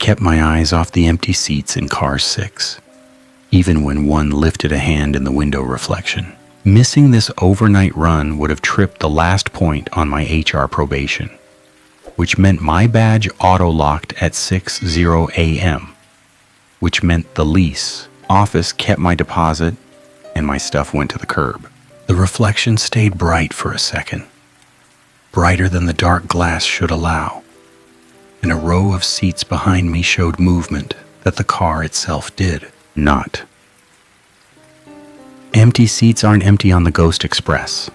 kept my eyes off the empty seats in car 6, even when one lifted a hand in the window reflection. Missing this overnight run would have tripped the last point on my HR probation, which meant my badge auto-locked at 6:00 a.m., which meant the lease office kept my deposit and my stuff went to the curb. The reflection stayed bright for a second, brighter than the dark glass should allow, and a row of seats behind me showed movement that the car itself did not. Empty seats aren't empty on the Ghost Express.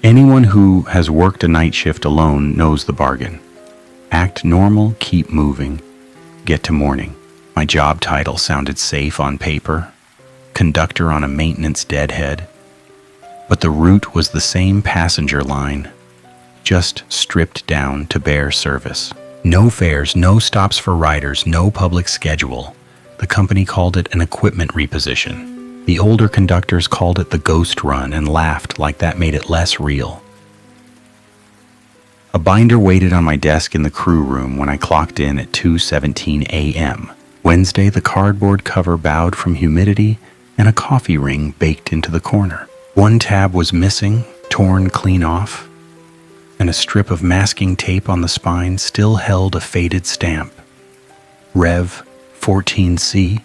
Anyone who has worked a night shift alone knows the bargain. Act normal, keep moving, get to morning. My job title sounded safe on paper, conductor on a maintenance deadhead, but the route was the same passenger line, just stripped down to bare service. No fares, no stops for riders, no public schedule. The company called it an equipment reposition. The older conductors called it the ghost run and laughed like that made it less real. A binder waited on my desk in the crew room when I clocked in at 2:17 a.m. Wednesday, the cardboard cover bowed from humidity and a coffee ring baked into the corner. One tab was missing, torn clean off, and a strip of masking tape on the spine still held a faded stamp. Rev 14C,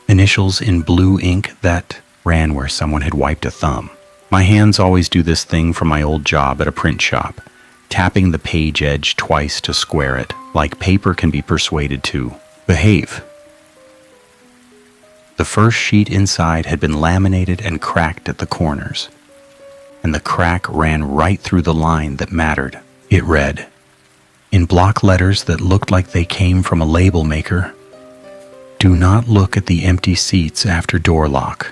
initials in blue ink that ran where someone had wiped a thumb. My hands always do this thing from my old job at a print shop, tapping the page edge twice to square it, like paper can be persuaded to behave. The first sheet inside had been laminated and cracked at the corners, and the crack ran right through the line that mattered. It read, in block letters that looked like they came from a label maker, "Do not look at the empty seats after door lock."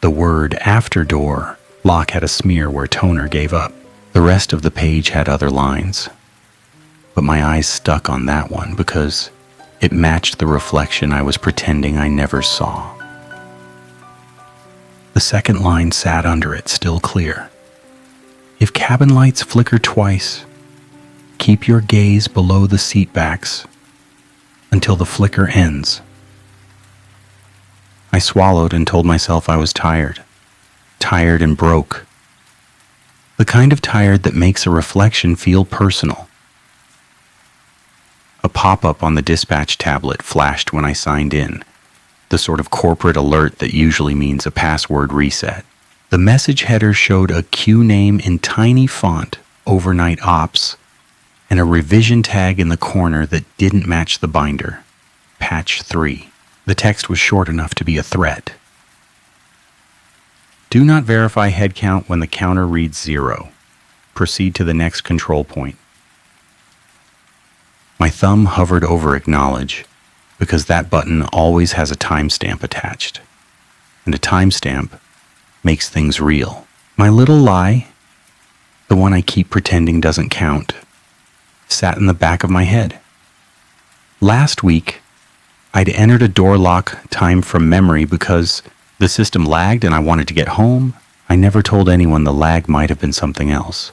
The word after door lock had a smear where toner gave up. The rest of the page had other lines, but my eyes stuck on that one because it matched the reflection I was pretending I never saw. The second line sat under it, still clear. If cabin lights flicker twice, keep your gaze below the seat backs until the flicker ends. I swallowed and told myself I was tired and broke. The kind of tired that makes a reflection feel personal. A pop-up on the dispatch tablet flashed when I signed in, the sort of corporate alert that usually means a password reset. The message header showed a queue name in tiny font, overnight ops, and a revision tag in the corner that didn't match the binder, patch 3. The text was short enough to be a threat. Do not verify head count when the counter reads 0. Proceed to the next control point. My thumb hovered over acknowledge because that button always has a timestamp attached, and a timestamp makes things real. My little lie, the one I keep pretending doesn't count, sat in the back of my head. Last week, I'd entered a door lock time from memory because the system lagged and I wanted to get home. I never told anyone the lag might have been something else,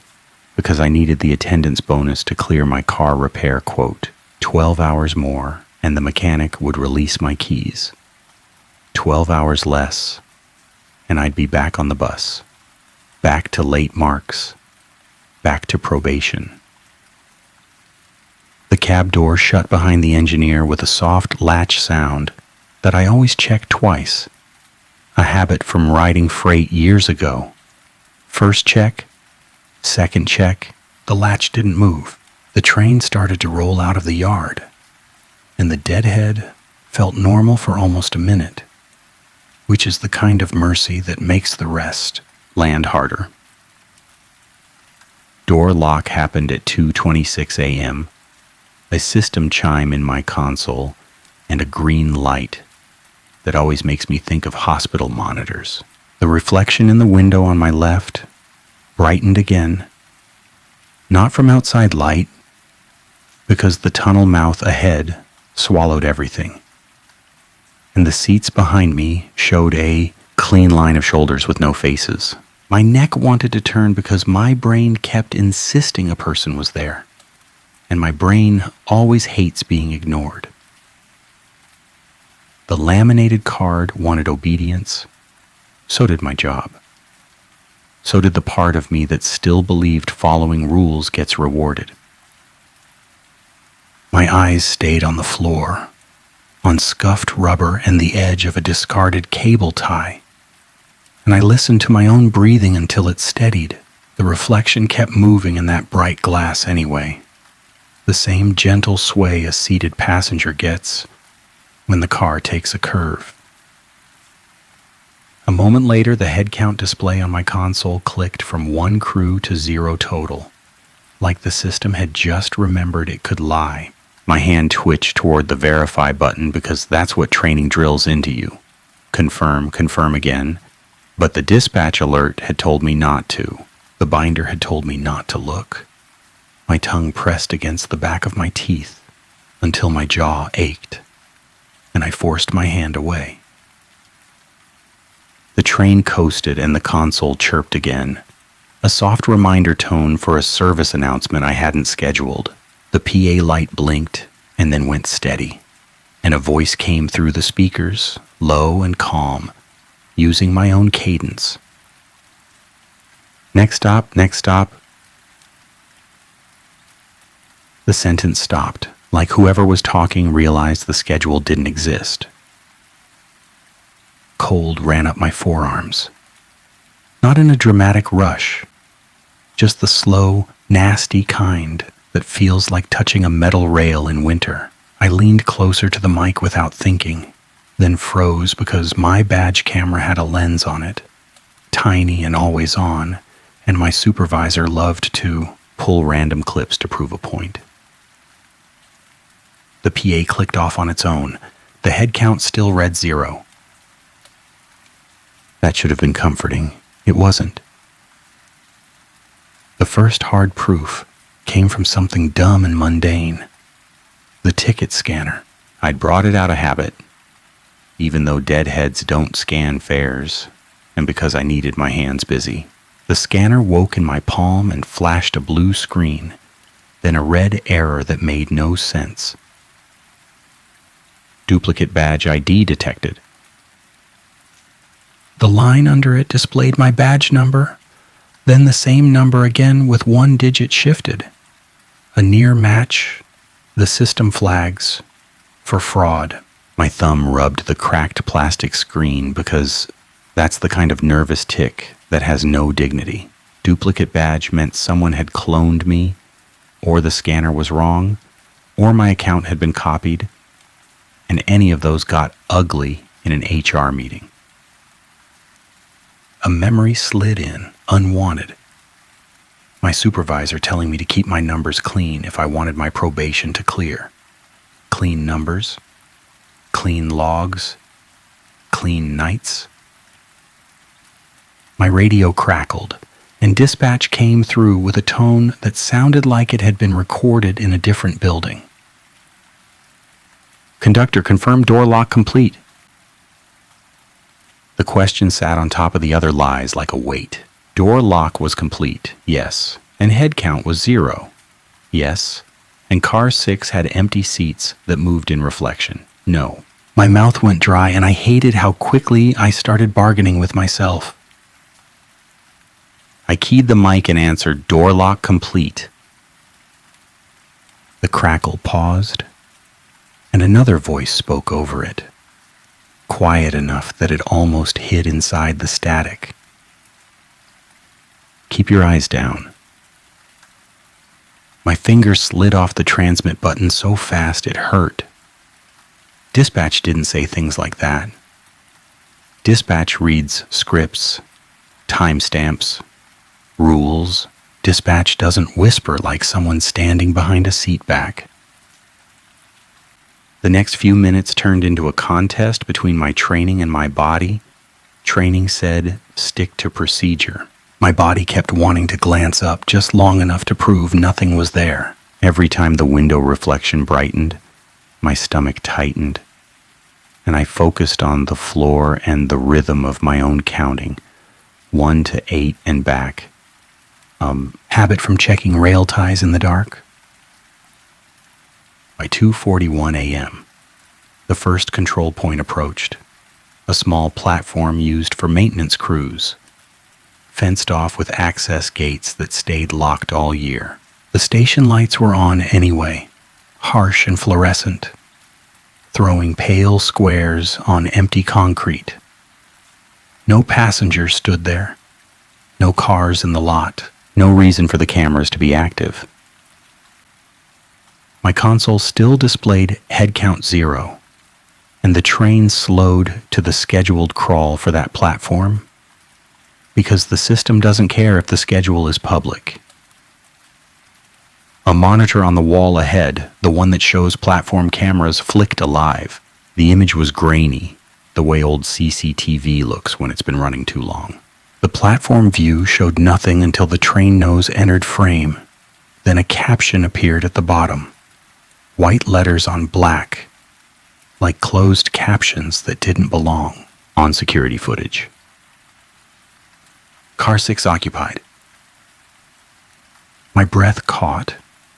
because I needed the attendance bonus to clear my car repair quote. 12 hours more, and the mechanic would release my keys. 12 hours less, and I'd be back on the bus. Back to late marks. Back to probation. The cab door shut behind the engineer with a soft latch sound that I always check twice, a habit from riding freight years ago. First check, second check, the latch didn't move. The train started to roll out of the yard, and the deadhead felt normal for almost a minute, which is the kind of mercy that makes the rest land harder. Door lock happened at 2:26 a.m., a system chime in my console, and a green light that always makes me think of hospital monitors. The reflection in the window on my left brightened again, not from outside light, because the tunnel mouth ahead swallowed everything, and the seats behind me showed a clean line of shoulders with no faces. My neck wanted to turn because my brain kept insisting a person was there, and my brain always hates being ignored. The laminated card wanted obedience. So did my job. So did the part of me that still believed following rules gets rewarded. My eyes stayed on the floor, on scuffed rubber and the edge of a discarded cable tie, and I listened to my own breathing until it steadied. The reflection kept moving in that bright glass anyway, the same gentle sway a seated passenger gets when the car takes a curve. A moment later, the head count display on my console clicked from 1 crew to 0 total, like the system had just remembered it could lie. My hand twitched toward the verify button because that's what training drills into you. Confirm, confirm again. But the dispatch alert had told me not to. The binder had told me not to look. My tongue pressed against the back of my teeth until my jaw ached, and I forced my hand away. The train coasted and the console chirped again, a soft reminder tone for a service announcement I hadn't scheduled. The PA light blinked and then went steady, and a voice came through the speakers, low and calm, using my own cadence. Next stop, next stop. The sentence stopped, like whoever was talking realized the schedule didn't exist. Cold ran up my forearms. Not in a dramatic rush, just the slow, nasty kind that feels like touching a metal rail in winter. I leaned closer to the mic without thinking, then froze because my badge camera had a lens on it, tiny and always on, and my supervisor loved to pull random clips to prove a point. The PA clicked off on its own. The head count still read 0. That should have been comforting. It wasn't. The first hard proof came from something dumb and mundane. The ticket scanner. I'd brought it out of habit, even though deadheads don't scan fares, and because I needed my hands busy. The scanner woke in my palm and flashed a blue screen, then a red error that made no sense. Duplicate badge ID detected. The line under it displayed my badge number, then the same number again with 1 digit shifted. A near match. The system flags for fraud. My thumb rubbed the cracked plastic screen because that's the kind of nervous tick that has no dignity. Duplicate badge meant someone had cloned me, or the scanner was wrong, or my account had been copied, and any of those got ugly in an HR meeting. A memory slid in, unwanted. My supervisor telling me to keep my numbers clean if I wanted my probation to clear. Clean numbers, clean logs, clean nights. My radio crackled, and dispatch came through with a tone that sounded like it had been recorded in a different building. Conductor, confirm door lock complete. The question sat on top of the other lies like a weight. Door lock was complete, yes, and head count was 0, yes, and car 6 had empty seats that moved in reflection, no. My mouth went dry and I hated how quickly I started bargaining with myself. I keyed the mic and answered, door lock complete. The crackle paused, and another voice spoke over it, quiet enough that it almost hid inside the static. Keep your eyes down. My finger slid off the transmit button so fast it hurt. Dispatch didn't say things like that. Dispatch reads scripts, timestamps, rules. Dispatch doesn't whisper like someone standing behind a seat back. The next few minutes turned into a contest between my training and my body. Training said, stick to procedure. My body kept wanting to glance up just long enough to prove nothing was there. Every time the window reflection brightened, my stomach tightened, and I focused on the floor and the rhythm of my own counting, 1 to 8 and back. Habit from checking rail ties in the dark. By 2:41 a.m., the first control point approached, a small platform used for maintenance crews, fenced off with access gates that stayed locked all year. The station lights were on anyway, harsh and fluorescent, throwing pale squares on empty concrete. No passengers stood there, no cars in the lot, no reason for the cameras to be active. My console still displayed head count 0, and the train slowed to the scheduled crawl for that platform, because the system doesn't care if the schedule is public. A monitor on the wall ahead, the one that shows platform cameras, flicked alive. The image was grainy, the way old CCTV looks when it's been running too long. The platform view showed nothing until the train nose entered frame. Then a caption appeared at the bottom. White letters on black, like closed captions that didn't belong on security footage. Car 6 occupied. My breath caught,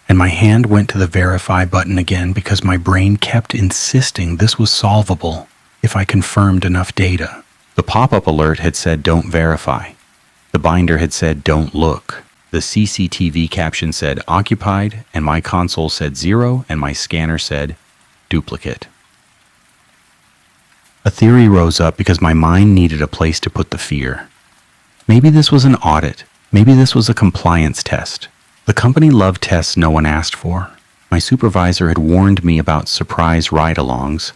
and my hand went to the verify button again because my brain kept insisting this was solvable if I confirmed enough data. The pop-up alert had said don't verify. The binder had said don't look. The CCTV caption said occupied, and my console said 0, and my scanner said duplicate. A theory rose up because my mind needed a place to put the fear. Maybe this was an audit. Maybe this was a compliance test. The company loved tests no one asked for. My supervisor had warned me about surprise ride-alongs,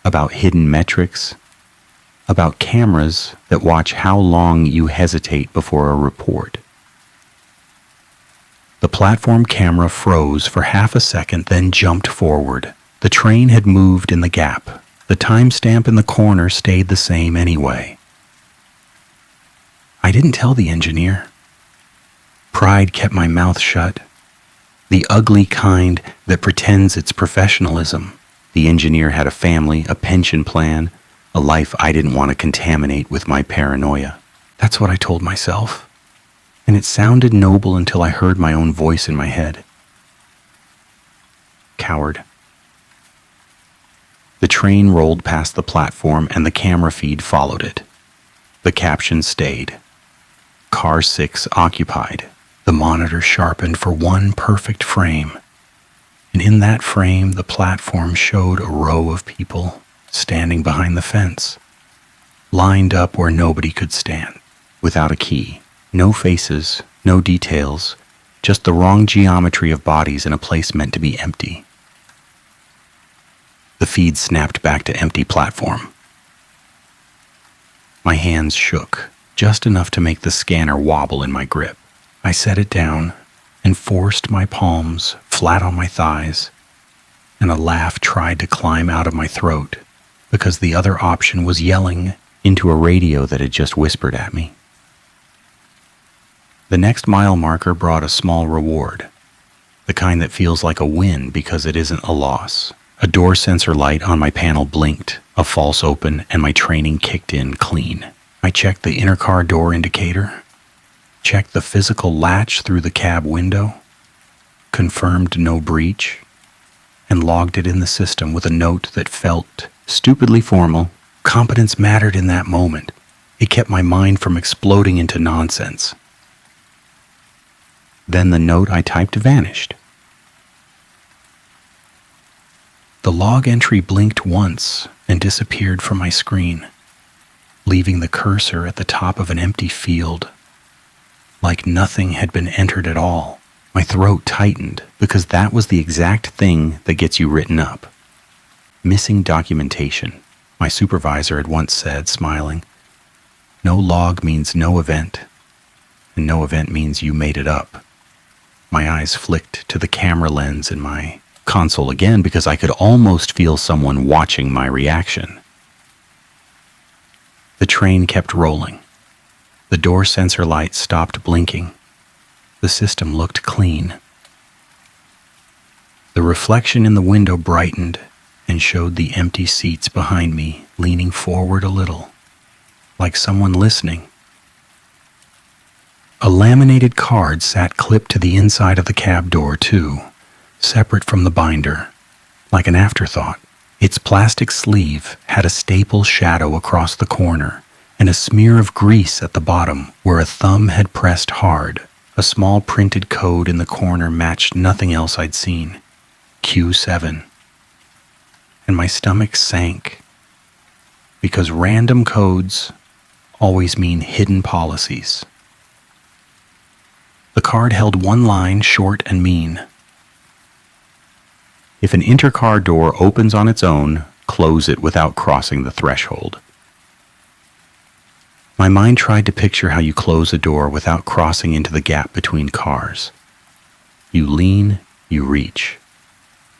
about hidden metrics, about cameras that watch how long you hesitate before a report. The platform camera froze for half a second, then jumped forward. The train had moved in the gap. The timestamp in the corner stayed the same anyway. I didn't tell the engineer. Pride kept my mouth shut. The ugly kind that pretends it's professionalism. The engineer had a family, a pension plan, a life I didn't want to contaminate with my paranoia. That's what I told myself. And it sounded noble until I heard my own voice in my head. Coward. The train rolled past the platform and the camera feed followed it. The caption stayed. Car 6 occupied. The monitor sharpened for one perfect frame. And in that frame, the platform showed a row of people standing behind the fence, lined up where nobody could stand, without a key. No faces, no details, just the wrong geometry of bodies in a place meant to be empty. The feed snapped back to empty platform. My hands shook, just enough to make the scanner wobble in my grip. I set it down and forced my palms flat on my thighs, and a laugh tried to climb out of my throat because the other option was yelling into a radio that had just whispered at me. The next mile marker brought a small reward, the kind that feels like a win because it isn't a loss. A door sensor light on my panel blinked, a false open, and my training kicked in clean. I checked the inner car door indicator, checked the physical latch through the cab window, confirmed no breach, and logged it in the system with a note that felt stupidly formal. Competence mattered in that moment. It kept my mind from exploding into nonsense. Then the note I typed vanished. The log entry blinked once and disappeared from my screen, leaving the cursor at the top of an empty field, like nothing had been entered at all. My throat tightened because that was the exact thing that gets you written up. Missing documentation. My supervisor had once said, smiling, "No log means no event, and no event means you made it up." My eyes flicked to the camera lens in my console again because I could almost feel someone watching my reaction. The train kept rolling. The door sensor light stopped blinking. The system looked clean. The reflection in the window brightened and showed the empty seats behind me leaning forward a little, like someone listening. A laminated card sat clipped to the inside of the cab door, too, separate from the binder. like an afterthought. Its plastic sleeve had a staple shadow across the corner and a smear of grease at the bottom where a thumb had pressed hard. A small printed code in the corner matched nothing else I'd seen. Q7. And my stomach sank, because random codes always mean hidden policies. The card held one line, short and mean. If an intercar door opens on its own, close it without crossing the threshold. My mind tried to picture how you close a door without crossing into the gap between cars. You lean, you reach.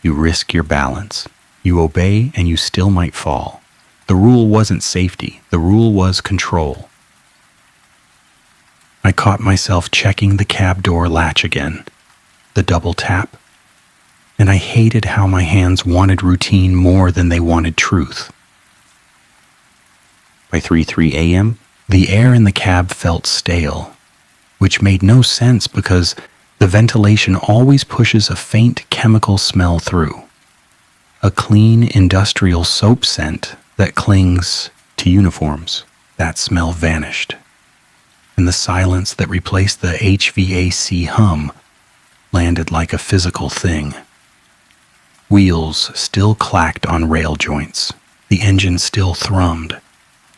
You risk your balance. You obey, and you still might fall. The rule wasn't safety. The rule was control. I caught myself checking the cab door latch again, the double tap, and I hated how my hands wanted routine more than they wanted truth. By 3:03 a.m., the air in the cab felt stale, which made no sense because the ventilation always pushes a faint chemical smell through. A clean industrial soap scent that clings to uniforms. That smell vanished, and the silence that replaced the HVAC hum landed like a physical thing. Wheels still clacked on rail joints. The engine still thrummed.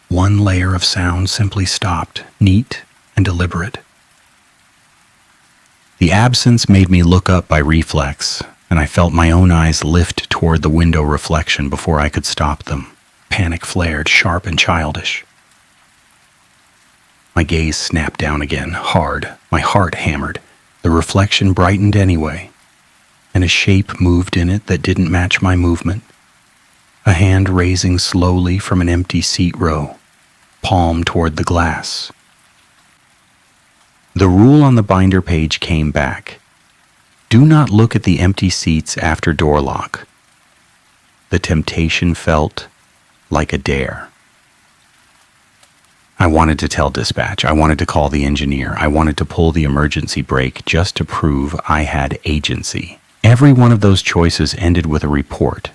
One layer of sound simply stopped, neat and deliberate. The absence made me look up by reflex, and I felt my own eyes lift toward the window reflection before I could stop them. Panic flared, sharp and childish. My gaze snapped down again, hard, my heart hammered. The reflection brightened anyway, and a shape moved in it that didn't match my movement. A hand raising slowly from an empty seat row, palm toward the glass. The rule on the binder page came back. Do not look at the empty seats after door lock. The temptation felt like a dare. I wanted to tell dispatch. I wanted to call the engineer. I wanted to pull the emergency brake just to prove I had agency. Every one of those choices ended with a report,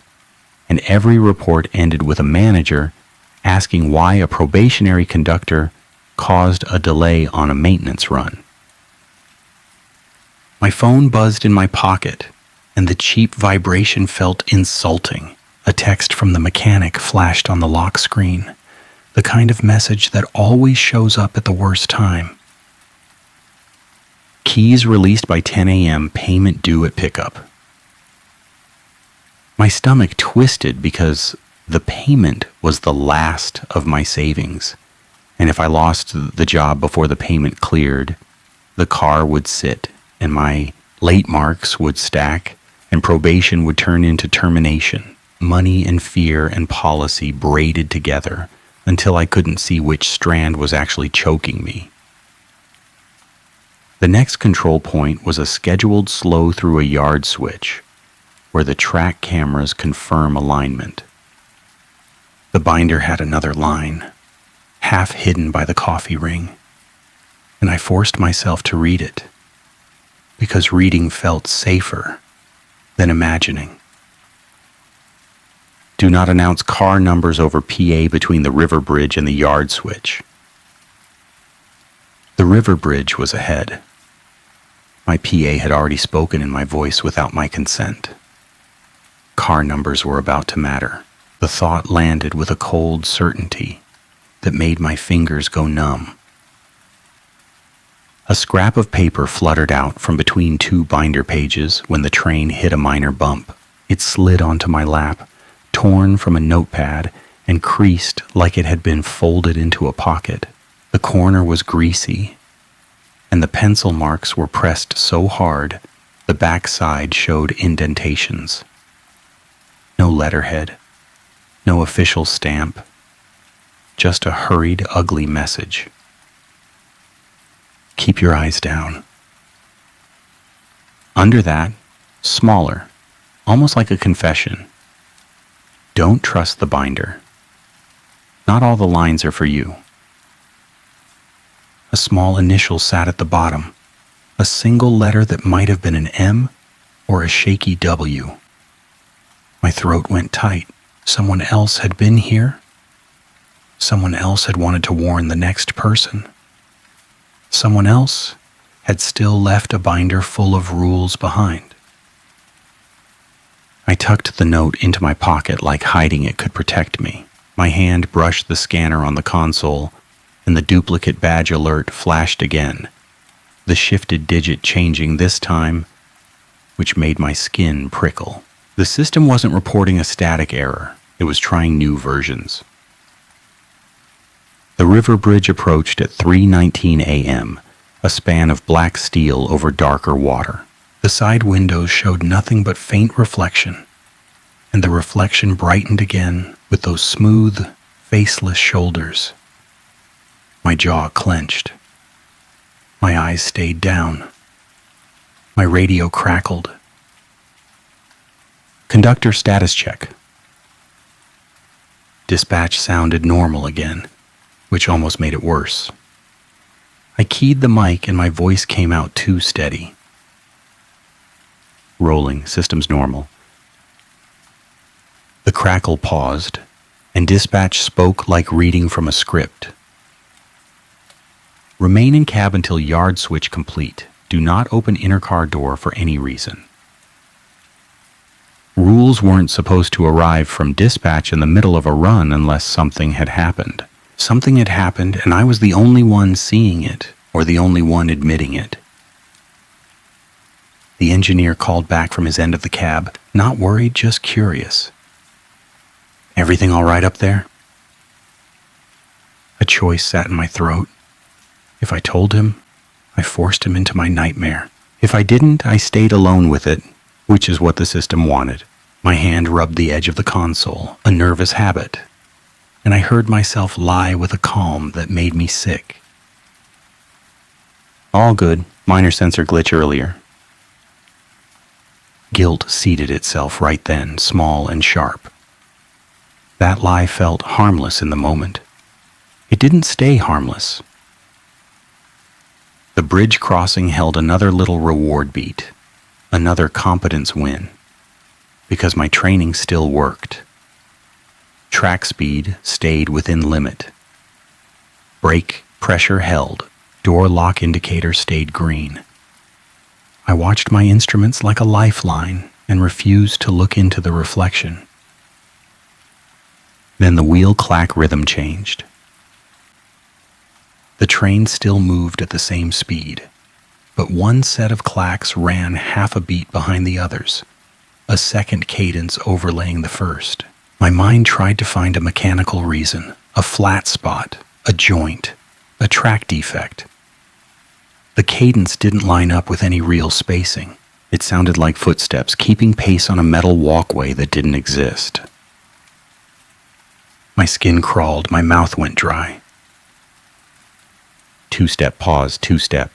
and every report ended with a manager asking why a probationary conductor caused a delay on a maintenance run. My phone buzzed in my pocket, and the cheap vibration felt insulting. A text from the mechanic flashed on the lock screen, the kind of message that always shows up at the worst time. Keys released by 10 a.m., payment due at pickup. My stomach twisted because the payment was the last of my savings, and if I lost the job before the payment cleared, the car would sit, and my late marks would stack, and probation would turn into termination. Money and fear and policy braided together until I couldn't see which strand was actually choking me. The next control point was a scheduled slow through a yard switch, where the track cameras confirm alignment. The binder had another line, half hidden by the coffee ring, and I forced myself to read it, because reading felt safer than imagining. Do not announce car numbers over PA between the river bridge and the yard switch. The river bridge was ahead. My PA had already spoken in my voice without my consent. Car numbers were about to matter. The thought landed with a cold certainty that made my fingers go numb. A scrap of paper fluttered out from between two binder pages when the train hit a minor bump. It slid onto my lap, torn from a notepad and creased like it had been folded into a pocket. The corner was greasy, and the pencil marks were pressed so hard the backside showed indentations. No letterhead, no official stamp, just a hurried, ugly message. Keep your eyes down. Under that, smaller, almost like a confession. Don't trust the binder. Not all the lines are for you. A small initial sat at the bottom, a single letter that might have been an M or a shaky W. My throat went tight. Someone else had been here. Someone else had wanted to warn the next person. Someone else had still left a binder full of rules behind. I tucked the note into my pocket like hiding it could protect me. My hand brushed the scanner on the console, and the duplicate badge alert flashed again, the shifted digit changing this time, which made my skin prickle. The system wasn't reporting a static error. It was trying new versions. The river bridge approached at 3:19 a.m., a span of black steel over darker water. The side windows showed nothing but faint reflection, and the reflection brightened again with those smooth, faceless shoulders. My jaw clenched. My eyes stayed down. My radio crackled. Conductor status check. Dispatch sounded normal again, which almost made it worse. I keyed the mic and my voice came out too steady. Rolling, systems normal. The crackle paused, and dispatch spoke like reading from a script. Remain in cab until yard switch complete. Do not open inner car door for any reason. Rules weren't supposed to arrive from dispatch in the middle of a run unless something had happened. Something had happened, and I was the only one seeing it, or the only one admitting it. The engineer called back from his end of the cab, not worried, just curious. Everything all right up there? A choice sat in my throat. If I told him, I forced him into my nightmare. If I didn't, I stayed alone with it, which is what the system wanted. My hand rubbed the edge of the console, a nervous habit, and I heard myself lie with a calm that made me sick. All good. Minor sensor glitch earlier. Guilt seated itself right then, small and sharp. That lie felt harmless in the moment. It didn't stay harmless. The bridge crossing held another little reward beat, another competence win, because my training still worked. Track speed stayed within limit. Brake pressure held. Door lock indicator stayed green. I watched my instruments like a lifeline and refused to look into the reflection. Then the wheel clack rhythm changed. The train still moved at the same speed, but one set of clacks ran half a beat behind the others, a second cadence overlaying the first. My mind tried to find a mechanical reason, a flat spot, a joint, a track defect. The cadence didn't line up with any real spacing. It sounded like footsteps keeping pace on a metal walkway that didn't exist. My skin crawled, my mouth went dry. Two-step pause, two-step.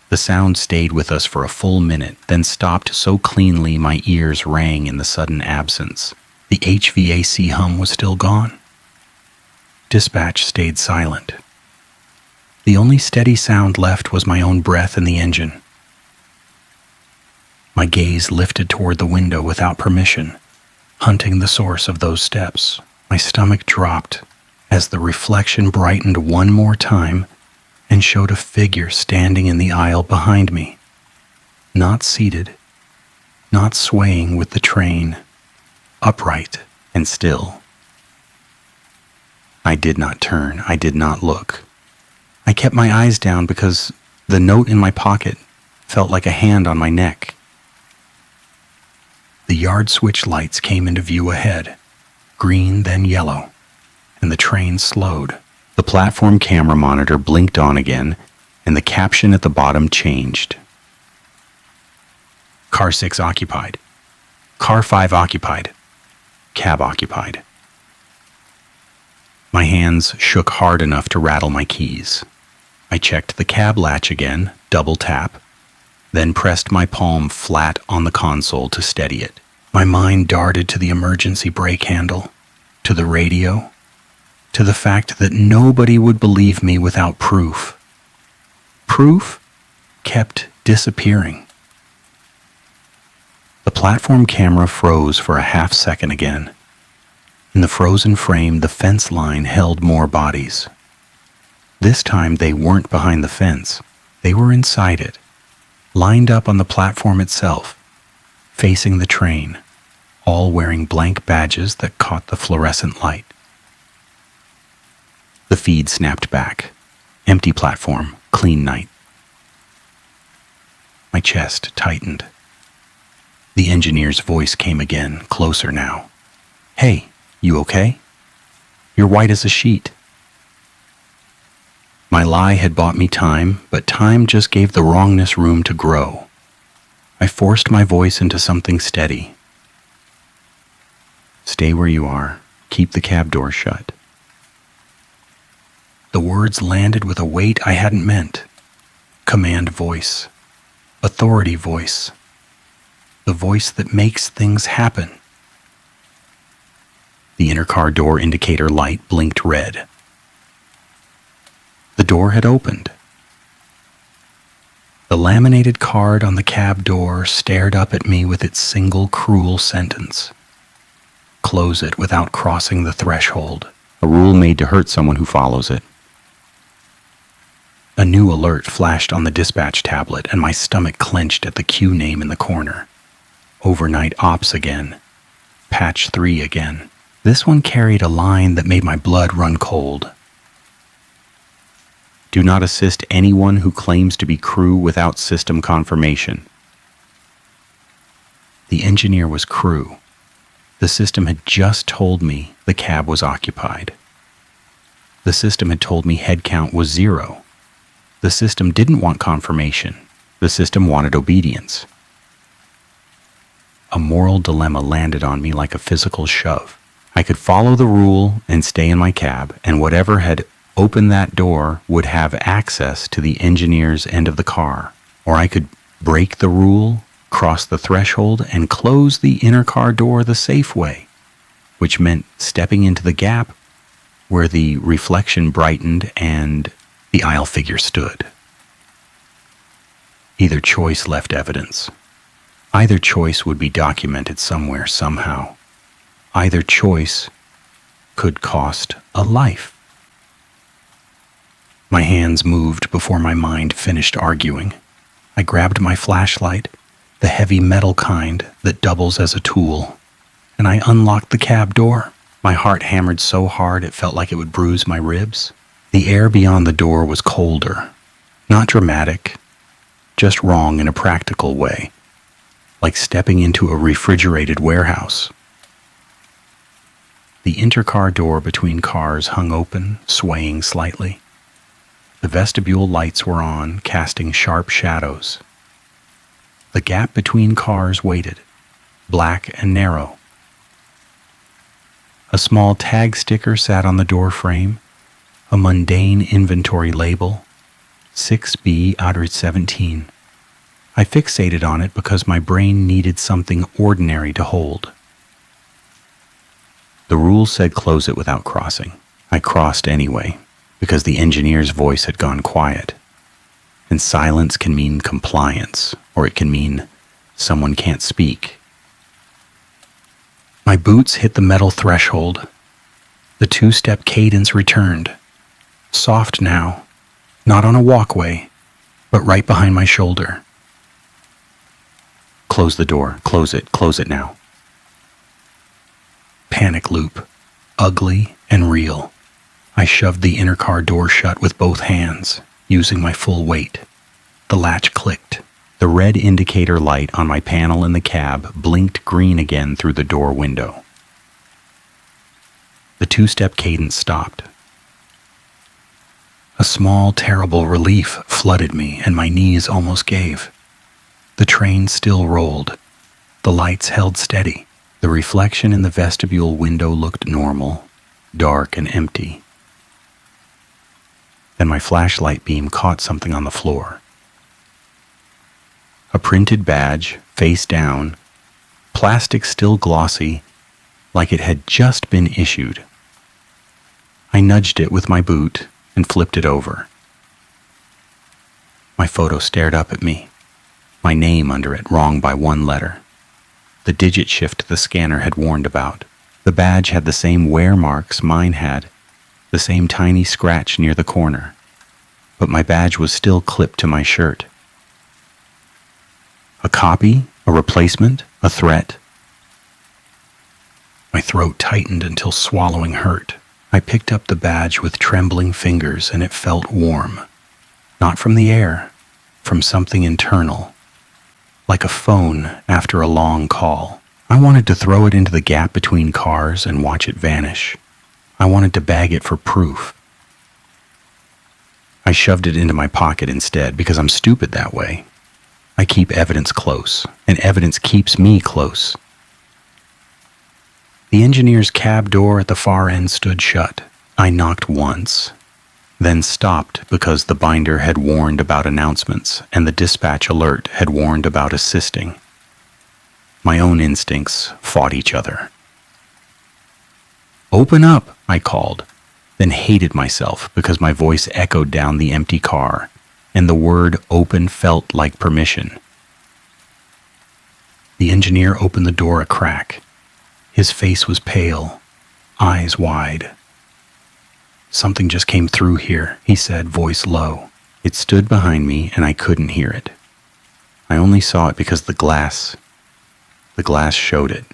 The sound stayed with us for a full minute, then stopped so cleanly my ears rang in the sudden absence. The HVAC hum was still gone. Dispatch stayed silent. The only steady sound left was my own breath in the engine. My gaze lifted toward the window without permission, hunting the source of those steps. My stomach dropped as the reflection brightened one more time and showed a figure standing in the aisle behind me. Not seated, not swaying with the train, upright and still. I did not turn, I did not look. I kept my eyes down because the note in my pocket felt like a hand on my neck. The yard switch lights came into view ahead, green then yellow, and the train slowed. The platform camera monitor blinked on again, and the caption at the bottom changed. Car 6 occupied. Car 5 occupied. Cab occupied. My hands shook hard enough to rattle my keys. I checked the cab latch again, double tap, then pressed my palm flat on the console to steady it. My mind darted to the emergency brake handle, to the radio, to the fact that nobody would believe me without proof. Proof kept disappearing. The platform camera froze for a half second again. In the frozen frame, the fence line held more bodies. This time they weren't behind the fence. They were inside it, lined up on the platform itself, facing the train, all wearing blank badges that caught the fluorescent light. The feed snapped back. Empty platform, clean night. My chest tightened. The engineer's voice came again, closer now. "Hey, you okay? You're white as a sheet." My lie had bought me time, but time just gave the wrongness room to grow. I forced my voice into something steady. "Stay where you are. Keep the cab door shut." The words landed with a weight I hadn't meant. Command voice. Authority voice. The voice that makes things happen. The inner car door indicator light blinked red. The door had opened. The laminated card on the cab door stared up at me with its single cruel sentence. "Close it without crossing the threshold. A rule made to hurt someone who follows it." A new alert flashed on the dispatch tablet, and my stomach clenched at the queue name in the corner. Overnight Ops again. Patch 3 again. This one carried a line that made my blood run cold. "Do not assist anyone who claims to be crew without system confirmation." The engineer was crew. The system had just told me the cab was occupied. The system had told me head count was 0. The system didn't want confirmation. The system wanted obedience. A moral dilemma landed on me like a physical shove. I could follow the rule and stay in my cab, and whatever had opened that door would have access to the engineer's end of the car. Or I could break the rule, cross the threshold, and close the inner car door the safe way, which meant stepping into the gap where the reflection brightened and the aisle figure stood. Either choice left evidence. Either choice would be documented somewhere, somehow. Either choice could cost a life. My hands moved before my mind finished arguing. I grabbed my flashlight, the heavy metal kind that doubles as a tool, and I unlocked the cab door. My heart hammered so hard it felt like it would bruise my ribs. The air beyond the door was colder. Not dramatic, just wrong in a practical way, like stepping into a refrigerated warehouse. The intercar door between cars hung open, swaying slightly. The vestibule lights were on, casting sharp shadows. The gap between cars waited, black and narrow. A small tag sticker sat on the door frame, a mundane inventory label, 6B/17. I fixated on it because my brain needed something ordinary to hold. The rule said close it without crossing. I crossed anyway, because the engineer's voice had gone quiet. And silence can mean compliance, or it can mean someone can't speak. My boots hit the metal threshold. The two-step cadence returned. Soft now, not on a walkway, but right behind my shoulder. Close the door, close it now. Panic loop, ugly and real. I shoved the inner car door shut with both hands, using my full weight. The latch clicked. The red indicator light on my panel in the cab blinked green again through the door window. The two-step cadence stopped. A small, terrible relief flooded me, and my knees almost gave. The train still rolled. The lights held steady. The reflection in the vestibule window looked normal, dark and empty. Then my flashlight beam caught something on the floor. A printed badge, face down, plastic still glossy, like it had just been issued. I nudged it with my boot and flipped it over. My photo stared up at me, my name under it wrong by one letter. the digit shift the scanner had warned about. The badge had the same wear marks mine had, the same tiny scratch near the corner, but my badge was still clipped to my shirt. A copy? A replacement? A threat? My throat tightened until swallowing hurt. I picked up the badge with trembling fingers and it felt warm. Not from the air, from something internal. Like a phone after a long call. I wanted to throw it into the gap between cars and watch it vanish. I wanted to bag it for proof. I shoved it into my pocket instead because I'm stupid that way. I keep evidence close, and evidence keeps me close. The engineer's cab door at the far end stood shut. I knocked once, then stopped because the binder had warned about announcements and the dispatch alert had warned about assisting. My own instincts fought each other. "Open up," I called, then hated myself because my voice echoed down the empty car, and the word open felt like permission. The engineer opened the door a crack. His face was pale, eyes wide. "Something just came through here," he said, voice low. It stood behind me and I couldn't hear it. I only saw it because the glass showed it.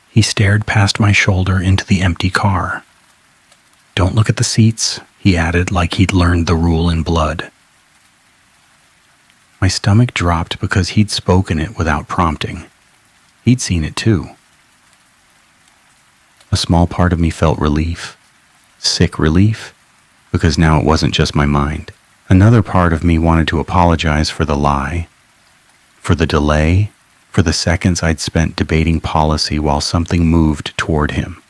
He stared past my shoulder into the empty car. "Don't look at the seats," he added like he'd learned the rule in blood. My stomach dropped because he'd spoken it without prompting. He'd seen it too. A small part of me felt relief, sick relief, because now it wasn't just my mind. Another part of me wanted to apologize for the lie, for the delay, for the seconds I'd spent debating policy while something moved toward him.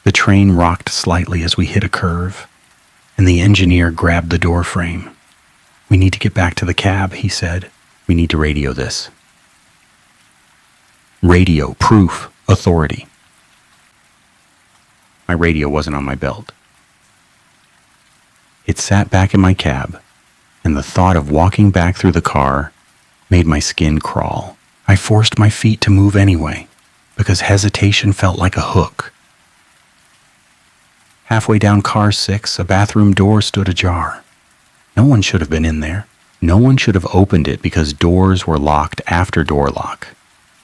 The train rocked slightly as we hit a curve, and the engineer grabbed the door frame. "We need to get back to the cab," he said. "We need to radio this." Radio, proof, authority. My radio wasn't on my belt. It sat back in my cab, and the thought of walking back through the car made my skin crawl. I forced my feet to move anyway, because hesitation felt like a hook. Halfway down car 6, a bathroom door stood ajar. No one should have been in there. No one should have opened it because doors were locked after door lock,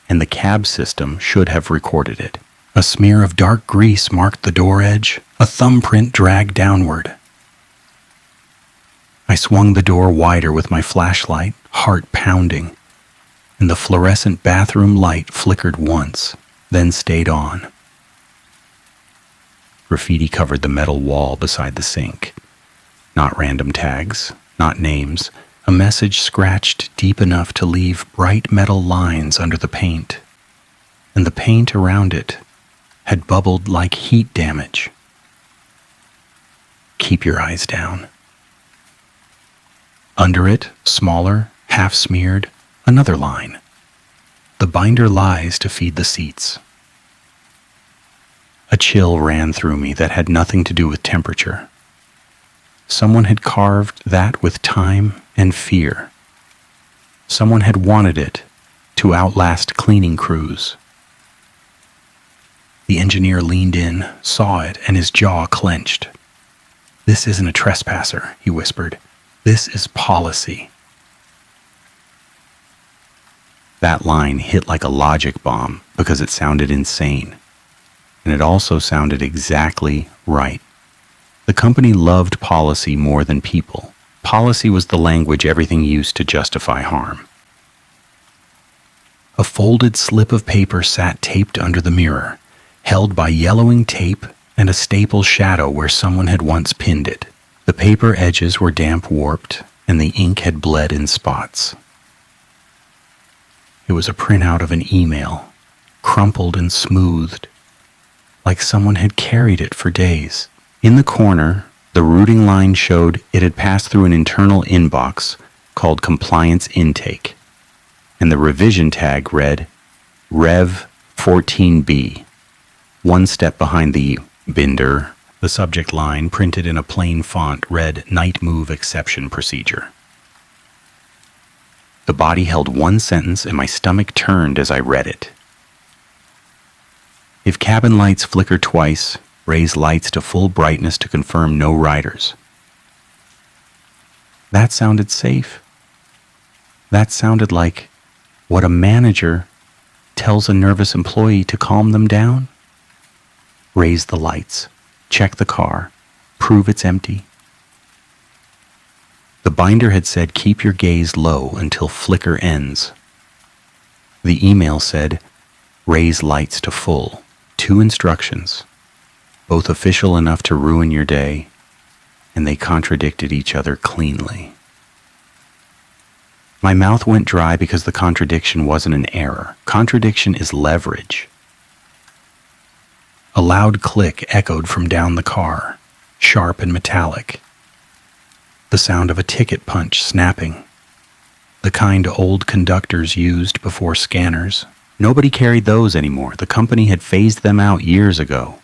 and the cab system should have recorded it. A smear of dark grease marked the door edge, a thumbprint dragged downward. I swung the door wider with my flashlight, heart pounding, and the fluorescent bathroom light flickered once, then stayed on. Graffiti covered the metal wall beside the sink. Not random tags, not names, a message scratched deep enough to leave bright metal lines under the paint, and the paint around it had bubbled like heat damage. "Keep your eyes down." Under it, smaller, half-smeared, another line. "The binder lies to feed the seats." A chill ran through me that had nothing to do with temperature. Someone had carved that with time and fear. Someone had wanted it to outlast cleaning crews. The engineer leaned in, saw it, and his jaw clenched. "This isn't a trespasser," he whispered. "This is policy." That line hit like a logic bomb because it sounded insane. And it also sounded exactly right. The company loved policy more than people. Policy was the language everything used to justify harm. A folded slip of paper sat taped under the mirror, held by yellowing tape and a staple shadow where someone had once pinned it. The paper edges were damp warped, and the ink had bled in spots. It was a printout of an email, crumpled and smoothed, like someone had carried it for days. In the corner, the routing line showed it had passed through an internal inbox called Compliance Intake, and the revision tag read Rev 14B. One step behind the binder, the subject line, printed in a plain font, read Night Move Exception Procedure. The body held one sentence and my stomach turned as I read it. If cabin lights flicker twice, raise lights to full brightness to confirm no riders. That sounded safe. That sounded like what a manager tells a nervous employee to calm them down. Raise the lights, check the car, prove it's empty. The binder had said keep your gaze low until flicker ends. The email said raise lights to full. 2 instructions, both official enough to ruin your day, and they contradicted each other cleanly. My mouth went dry because the contradiction wasn't an error. Contradiction is leverage. A loud click echoed from down the car, sharp and metallic. The sound of a ticket punch snapping, the kind old conductors used before scanners. Nobody carried those anymore. The company had phased them out years ago.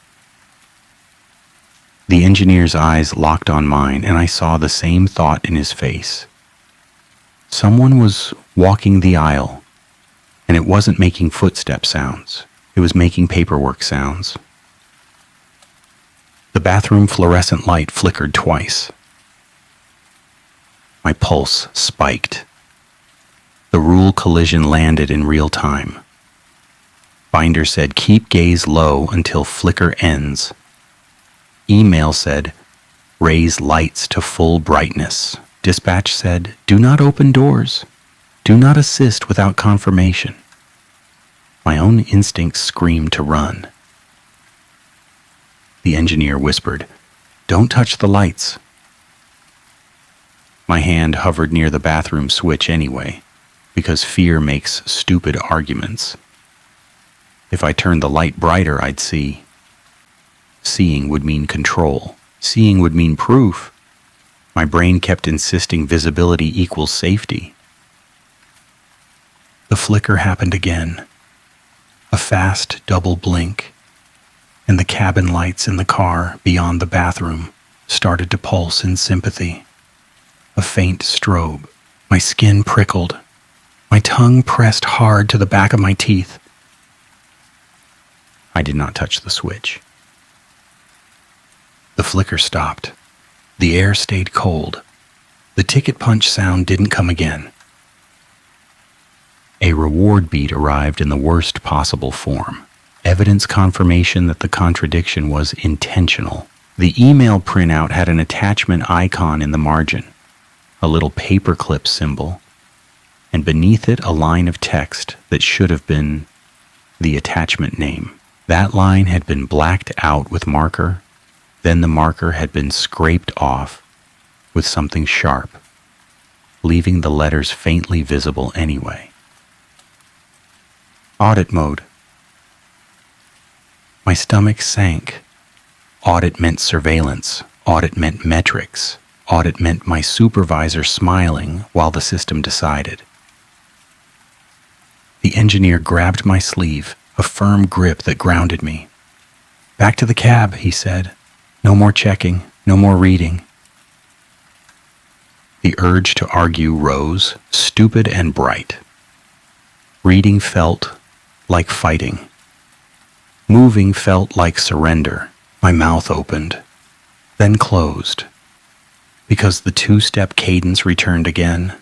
The engineer's eyes locked on mine, and I saw the same thought in his face. Someone was walking the aisle, and it wasn't making footstep sounds. It was making paperwork sounds. The bathroom fluorescent light flickered twice. My pulse spiked. The rule collision landed in real time. Binder said keep gaze low until flicker ends. Email said raise lights to full brightness. Dispatch said do not open doors. Do not assist without confirmation. My own instincts screamed to run. The engineer whispered, don't touch the lights. My hand hovered near the bathroom switch anyway, because fear makes stupid arguments. If I turned the light brighter, I'd see. Seeing would mean control. Seeing would mean proof. My brain kept insisting visibility equals safety. The flicker happened again. A fast double blink, and the cabin lights in the car beyond the bathroom started to pulse in sympathy. A faint strobe. My skin prickled. My tongue pressed hard to the back of my teeth. I did not touch the switch. The flicker stopped. The air stayed cold. The ticket punch sound didn't come again. A reward beat arrived in the worst possible form. Evidence confirmation that the contradiction was intentional. The email printout had an attachment icon in the margin, a little paperclip symbol, and beneath it a line of text that should have been the attachment name. That line had been blacked out with marker, then the marker had been scraped off with something sharp, leaving the letters faintly visible anyway. Audit mode. My stomach sank. Audit meant surveillance. Audit meant metrics. Audit meant my supervisor smiling while the system decided. The engineer grabbed my sleeve, a firm grip that grounded me. Back to the cab, he said. No more checking, no more reading. The urge to argue rose, stupid and bright. Reading felt like fighting. Moving felt like surrender. My mouth opened, then closed, because the two-step cadence returned again,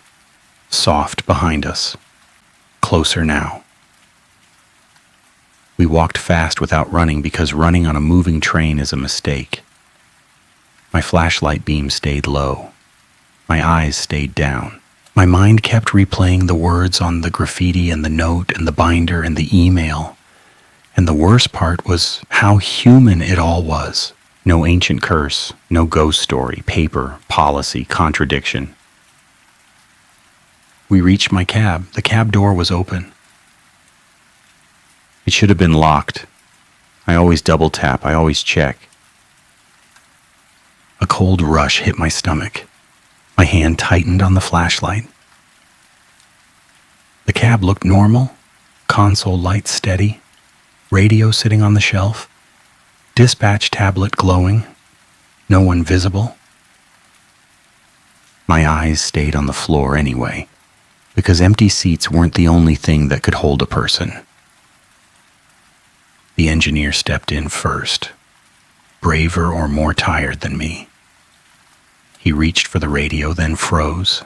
soft behind us, closer now. We walked fast without running because running on a moving train is a mistake. My flashlight beam stayed low. My eyes stayed down. My mind kept replaying the words on the graffiti and the note and the binder and the email. And the worst part was how human it all was. No ancient curse, no ghost story, paper, policy, contradiction. We reached my cab. The cab door was open. It should have been locked. I always double tap. I always check. A cold rush hit my stomach. My hand tightened on the flashlight. The cab looked normal. Console light steady. Radio sitting on the shelf. Dispatch tablet glowing. No one visible. My eyes stayed on the floor anyway, because empty seats weren't the only thing that could hold a person. The engineer stepped in first, braver or more tired than me. He reached for the radio, then froze.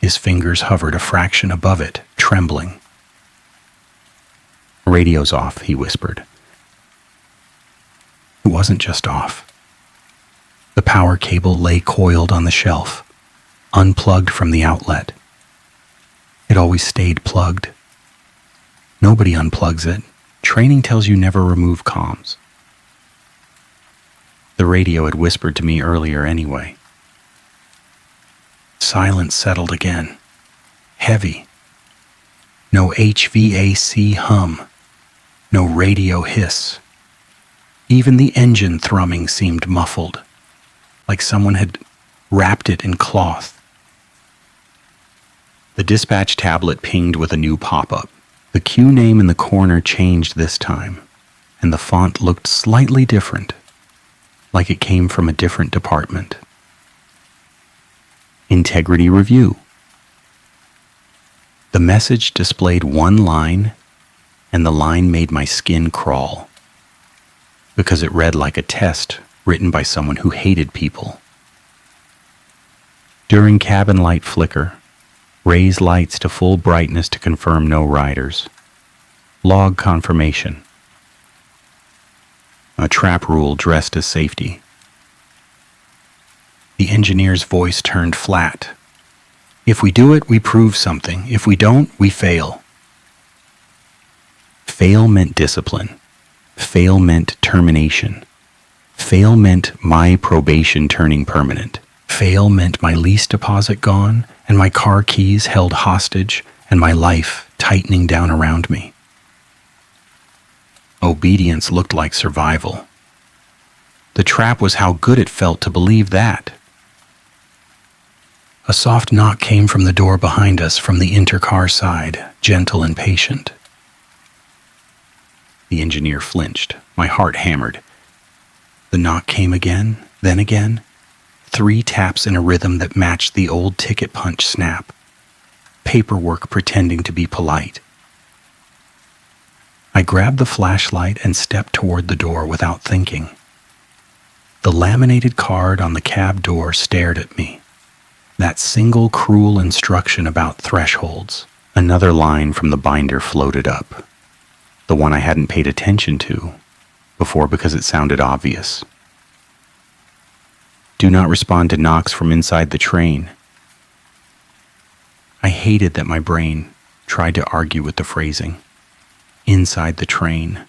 His fingers hovered a fraction above it, trembling. "Radio's off," he whispered. It wasn't just off. The power cable lay coiled on the shelf, unplugged from the outlet. It always stayed plugged. Nobody unplugs it. Training tells you never remove comms. The radio had whispered to me earlier anyway. Silence settled again, heavy. No HVAC hum, no radio hiss. Even the engine thrumming seemed muffled, like someone had wrapped it in cloth. The dispatch tablet pinged with a new pop-up. The queue name in the corner changed this time, and the font looked slightly different, like it came from a different department. Integrity review. The message displayed one line, and the line made my skin crawl, because it read like a test written by someone who hated people. During cabin light flicker, raise lights to full brightness to confirm no riders. Log confirmation. A trap rule dressed as safety. The engineer's voice turned flat. "If we do it, we prove something. If we don't, we fail." Fail meant discipline. Fail meant termination. Fail meant my probation turning permanent. Fail meant my lease deposit gone, and my car keys held hostage, and my life tightening down around me. Obedience looked like survival. The trap was how good it felt to believe that. A soft knock came from the door behind us from the intercar side, gentle and patient. The engineer flinched. My heart hammered. The knock came again, then again. 3 taps in a rhythm that matched the old ticket punch snap. Paperwork pretending to be polite. I grabbed the flashlight and stepped toward the door without thinking. The laminated card on the cab door stared at me. That single cruel instruction about thresholds. Another line from the binder floated up. The one I hadn't paid attention to before because it sounded obvious. Do not respond to knocks from inside the train. I hated that my brain tried to argue with the phrasing. Inside the train.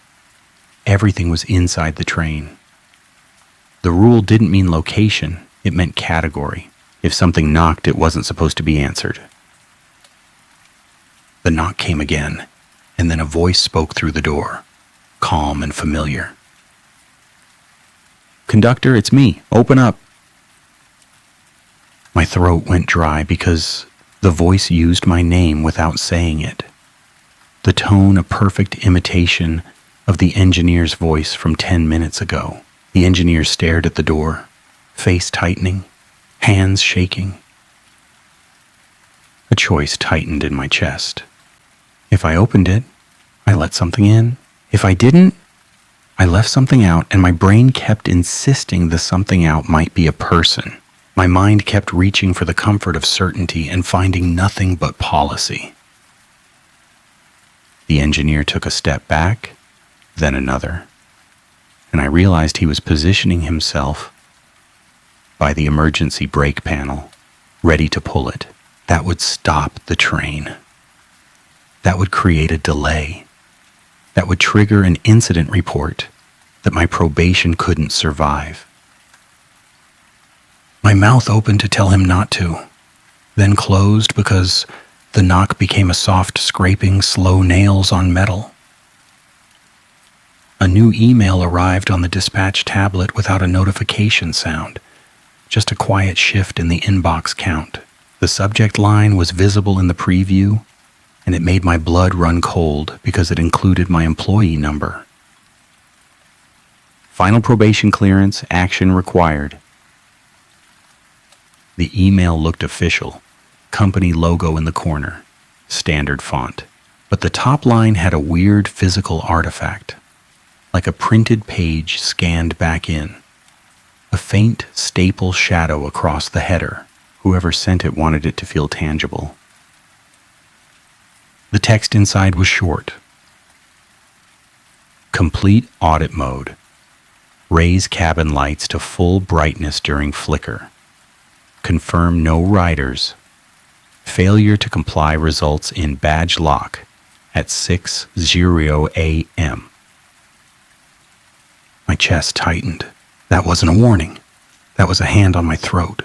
Everything was inside the train. The rule didn't mean location, it meant category. If something knocked, it wasn't supposed to be answered. The knock came again, and then a voice spoke through the door, calm and familiar. "Conductor, it's me. Open up." My throat went dry because the voice used my name without saying it. The tone a perfect imitation of the engineer's voice from 10 minutes ago. The engineer stared at the door, face tightening, hands shaking. A choice tightened in my chest. If I opened it, I let something in. If I didn't, I left something out, and my brain kept insisting the something out might be a person. My mind kept reaching for the comfort of certainty and finding nothing but policy. The engineer took a step back, then another, and I realized he was positioning himself by the emergency brake panel, ready to pull it. That would stop the train. That would create a delay. That would trigger an incident report that my probation couldn't survive. My mouth opened to tell him not to, then closed because the knock became a soft scraping, slow nails on metal. A new email arrived on the dispatch tablet without a notification sound, just a quiet shift in the inbox count. The subject line was visible in the preview, and it made my blood run cold because it included my employee number. Final probation clearance, action required. The email looked official, company logo in the corner, standard font. But the top line had a weird physical artifact, like a printed page scanned back in. A faint staple shadow across the header. Whoever sent it wanted it to feel tangible. The text inside was short. Complete audit mode. Raise cabin lights to full brightness during flicker. Confirm no riders. Failure to comply results in badge lock at 6:00 a.m. My chest tightened. That wasn't a warning. That was a hand on my throat.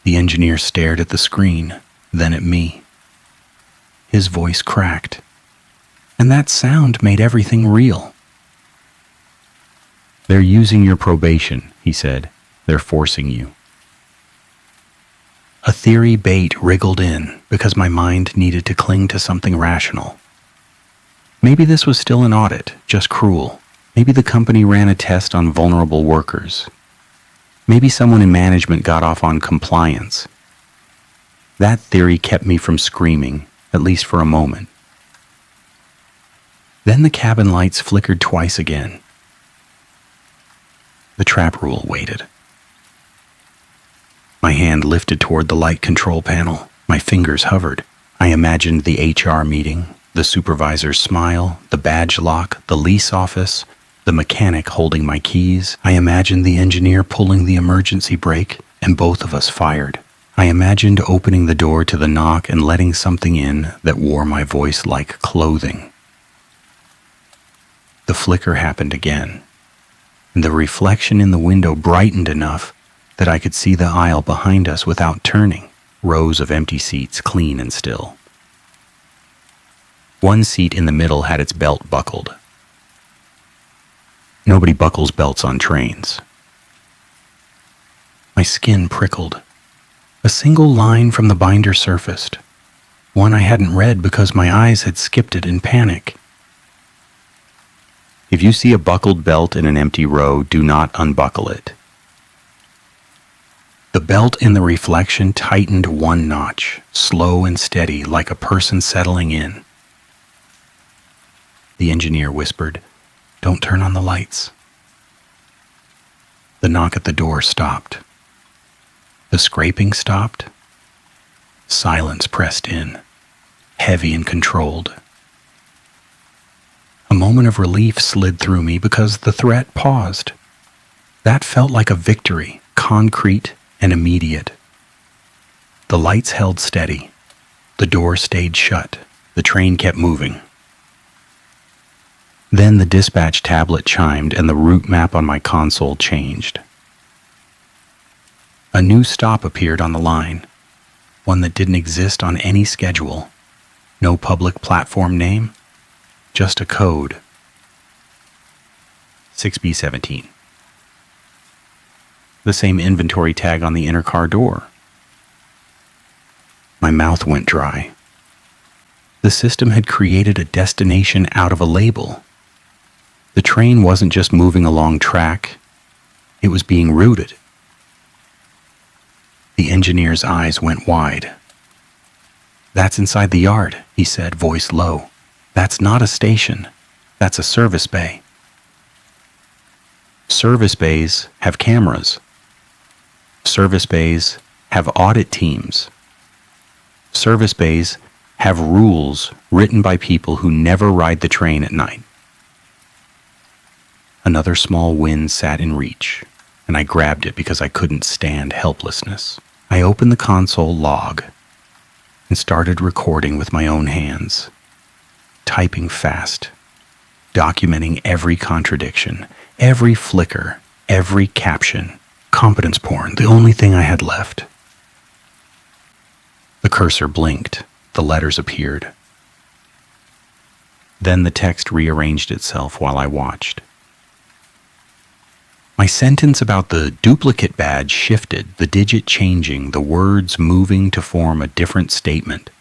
The engineer stared at the screen, then at me. His voice cracked, and that sound made everything real. "They're using your probation," he said. "They're forcing you." A theory bait wriggled in because my mind needed to cling to something rational. Maybe this was still an audit, just cruel. Maybe the company ran a test on vulnerable workers. Maybe someone in management got off on compliance. That theory kept me from screaming, at least for a moment. Then the cabin lights flickered twice again. The trap rule waited. My hand lifted toward the light control panel. My fingers hovered. I imagined the HR meeting, the supervisor's smile, the badge lock, the lease office, the mechanic holding my keys. I imagined the engineer pulling the emergency brake, and both of us fired. I imagined opening the door to the knock and letting something in that wore my voice like clothing. The flicker happened again, and the reflection in the window brightened enough that I could see the aisle behind us without turning, rows of empty seats, clean and still. One seat in the middle had its belt buckled. Nobody buckles belts on trains. My skin prickled. A single line from the binder surfaced, one I hadn't read because my eyes had skipped it in panic. "If you see a buckled belt in an empty row, do not unbuckle it." The belt in the reflection tightened one notch, slow and steady, like a person settling in. The engineer whispered, "Don't turn on the lights." The knock at the door stopped. The scraping stopped. Silence pressed in, heavy and controlled. A moment of relief slid through me because the threat paused. That felt like a victory, concrete and immediate. The lights held steady. The door stayed shut. The train kept moving. Then the dispatch tablet chimed and the route map on my console changed. A new stop appeared on the line, one that didn't exist on any schedule. No public platform name, just a code. 6B17. The same inventory tag on the inner car door. My mouth went dry. The system had created a destination out of a label. The train wasn't just moving along track, it was being routed. The engineer's eyes went wide. "That's inside the yard," he said, voice low. "That's not a station. That's a service bay." Service bays have cameras. Service bays have audit teams. Service bays have rules written by people who never ride the train at night. Another small win sat in reach, and I grabbed it because I couldn't stand helplessness. I opened the console log and started recording with my own hands, typing fast, documenting every contradiction, every flicker, every caption. Competence porn, the only thing I had left. The cursor blinked, the letters appeared. Then the text rearranged itself while I watched. My sentence about the duplicate badge shifted, the digit changing, the words moving to form a different statement.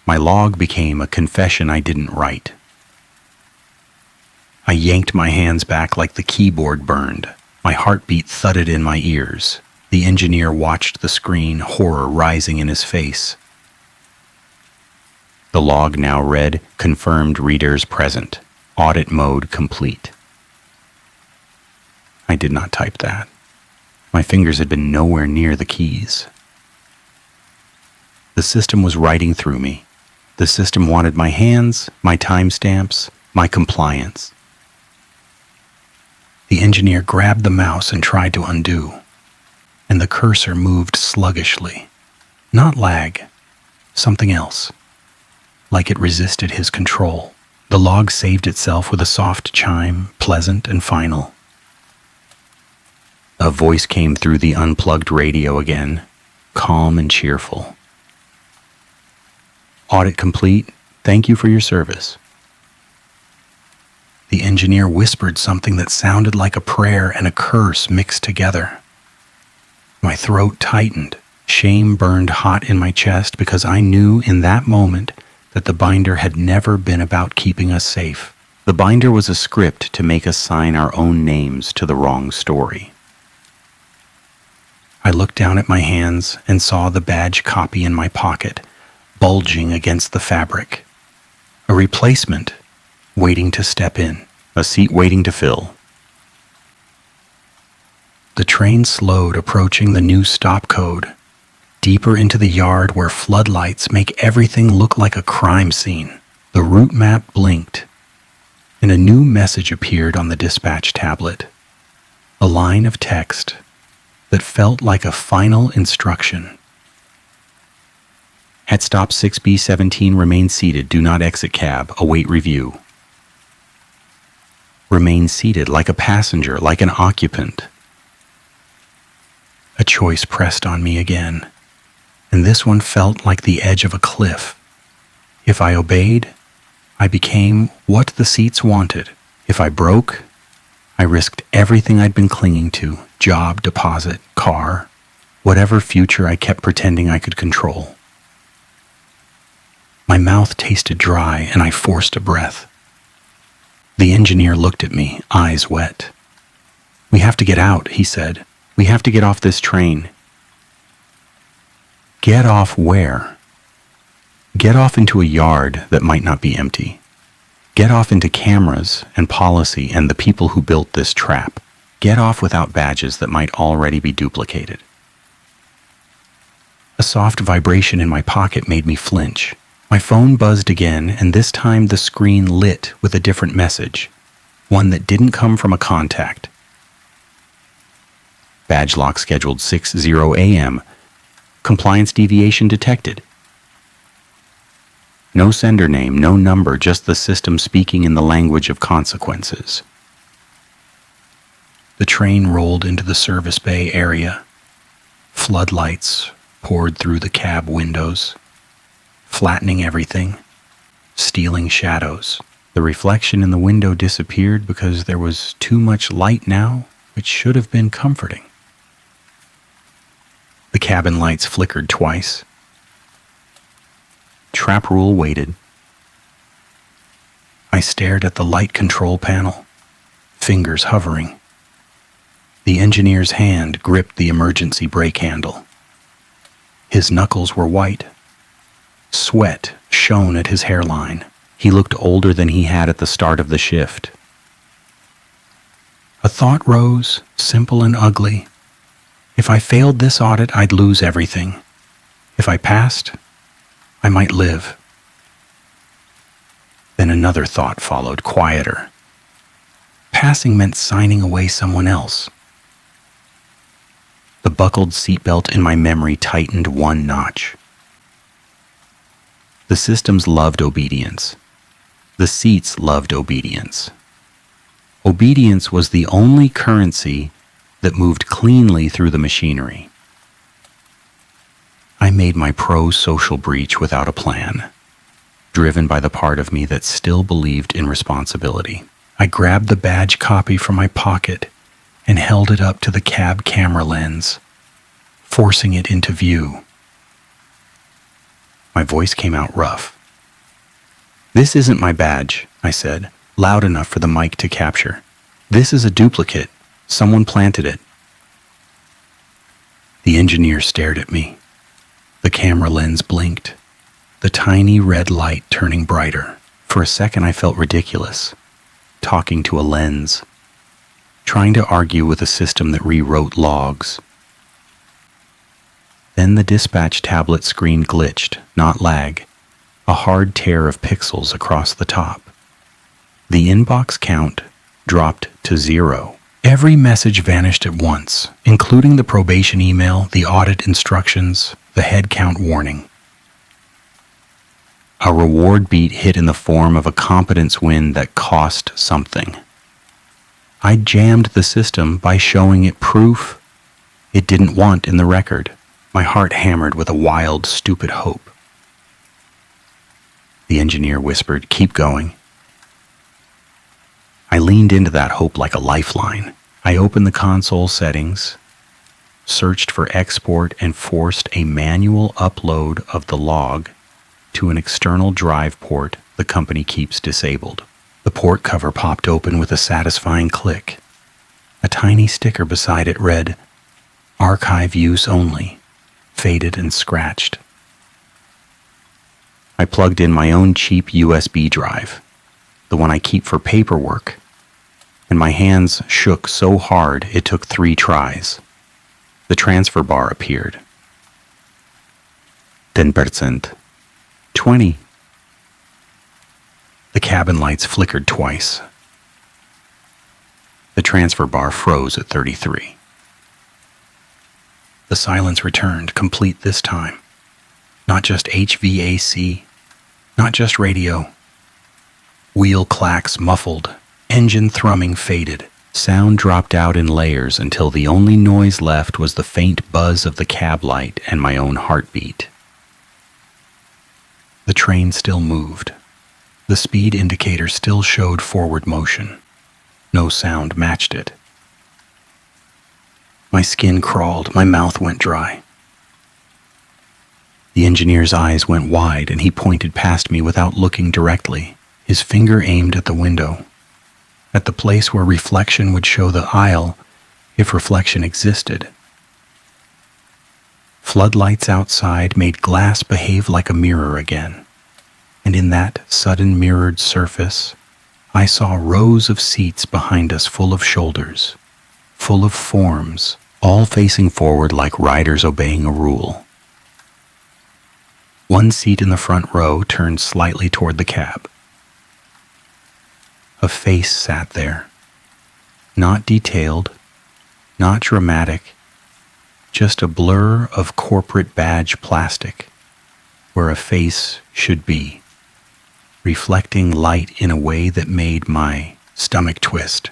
My log became a confession I didn't write. I yanked my hands back like the keyboard burned. My heartbeat thudded in my ears. The engineer watched the screen, horror rising in his face. The log now read, confirmed readers present. Audit mode complete. I did not type that. My fingers had been nowhere near the keys. The system was writing through me. The system wanted my hands, my timestamps, my compliance. The engineer grabbed the mouse and tried to undo, and the cursor moved sluggishly. Not lag, something else. Like it resisted his control. The log saved itself with a soft chime, pleasant and final. A voice came through the unplugged radio again, calm and cheerful. Audit complete. Thank you for your service. The engineer whispered something that sounded like a prayer and a curse mixed together. My throat tightened. Shame burned hot in my chest because I knew in that moment that the binder had never been about keeping us safe. The binder was a script to make us sign our own names to the wrong story. I looked down at my hands and saw the badge copy in my pocket, bulging against the fabric. A replacement waiting to step in, a seat waiting to fill. The train slowed, approaching the new stop code, deeper into the yard where floodlights make everything look like a crime scene. The route map blinked, and a new message appeared on the dispatch tablet. A line of text that felt like a final instruction. At stop 6B17, remain seated. Do not exit cab. Await review. Remain seated like a passenger, like an occupant. A choice pressed on me again, and this one felt like the edge of a cliff. If I obeyed, I became what the seats wanted. If I broke, I risked everything I'd been clinging to, job, deposit, car, whatever future I kept pretending I could control. My mouth tasted dry, and I forced a breath. The engineer looked at me, eyes wet. "We have to get out," he said. "We have to get off this train." Get off where? Get off into a yard that might not be empty. Get off into cameras and policy and the people who built this trap. Get off without badges that might already be duplicated. A soft vibration in my pocket made me flinch. My phone buzzed again, and this time the screen lit with a different message, one that didn't come from a contact. Badge lock scheduled 6:0 a.m. Compliance deviation detected. No sender name, no number, just the system speaking in the language of consequences. The train rolled into the service bay area. Floodlights poured through the cab windows, flattening everything, stealing shadows. The reflection in the window disappeared because there was too much light now, which should have been comforting. The cabin lights flickered twice. Trap rule waited. I stared at the light control panel, fingers hovering. The engineer's hand gripped the emergency brake handle. His knuckles were white. Sweat shone at his hairline. He looked older than he had at the start of the shift. A thought rose, simple and ugly. If I failed this audit, I'd lose everything. If I passed, I might live. Then another thought followed, quieter. Passing meant signing away someone else. The buckled seatbelt in my memory tightened one notch. The systems loved obedience. The seats loved obedience. Obedience was the only currency that moved cleanly through the machinery. I made my pro-social breach without a plan, driven by the part of me that still believed in responsibility. I grabbed the badge copy from my pocket and held it up to the cab camera lens, forcing it into view. My voice came out rough. "This isn't my badge," I said, loud enough for the mic to capture. "This is a duplicate. Someone planted it." The engineer stared at me. The camera lens blinked, the tiny red light turning brighter. For a second I felt ridiculous, talking to a lens, trying to argue with a system that rewrote logs. Then the dispatch tablet screen glitched, not lag, a hard tear of pixels across the top. The inbox count dropped to 0. Every message vanished at once, including the probation email, the audit instructions, the head count warning. A reward beat hit in the form of a competence win that cost something. I jammed the system by showing it proof it didn't want in the record. My heart hammered with a wild, stupid hope. The engineer whispered, "Keep going." I leaned into that hope like a lifeline. I opened the console settings, searched for export, and forced a manual upload of the log to an external drive port the company keeps disabled. The port cover popped open with a satisfying click. A tiny sticker beside it read, "Archive use only," faded and scratched. I plugged in my own cheap USB drive, the one I keep for paperwork, and my hands shook so hard it took 3 tries. The transfer bar appeared. 10%. 20. The cabin lights flickered twice. The transfer bar froze at 33. The silence returned, complete this time. Not just HVAC, not just radio. Wheel clacks muffled, engine thrumming faded. Sound dropped out in layers until the only noise left was the faint buzz of the cab light and my own heartbeat. The train still moved. The speed indicator still showed forward motion. No sound matched it. My skin crawled, my mouth went dry. The engineer's eyes went wide and he pointed past me without looking directly, his finger aimed at the window, at the place where reflection would show the aisle if reflection existed. Floodlights outside made glass behave like a mirror again, and in that sudden mirrored surface, I saw rows of seats behind us full of shoulders, full of forms, all facing forward like riders obeying a rule. One seat in the front row turned slightly toward the cab. A face sat there, not detailed, not dramatic, just a blur of corporate badge plastic where a face should be, reflecting light in a way that made my stomach twist.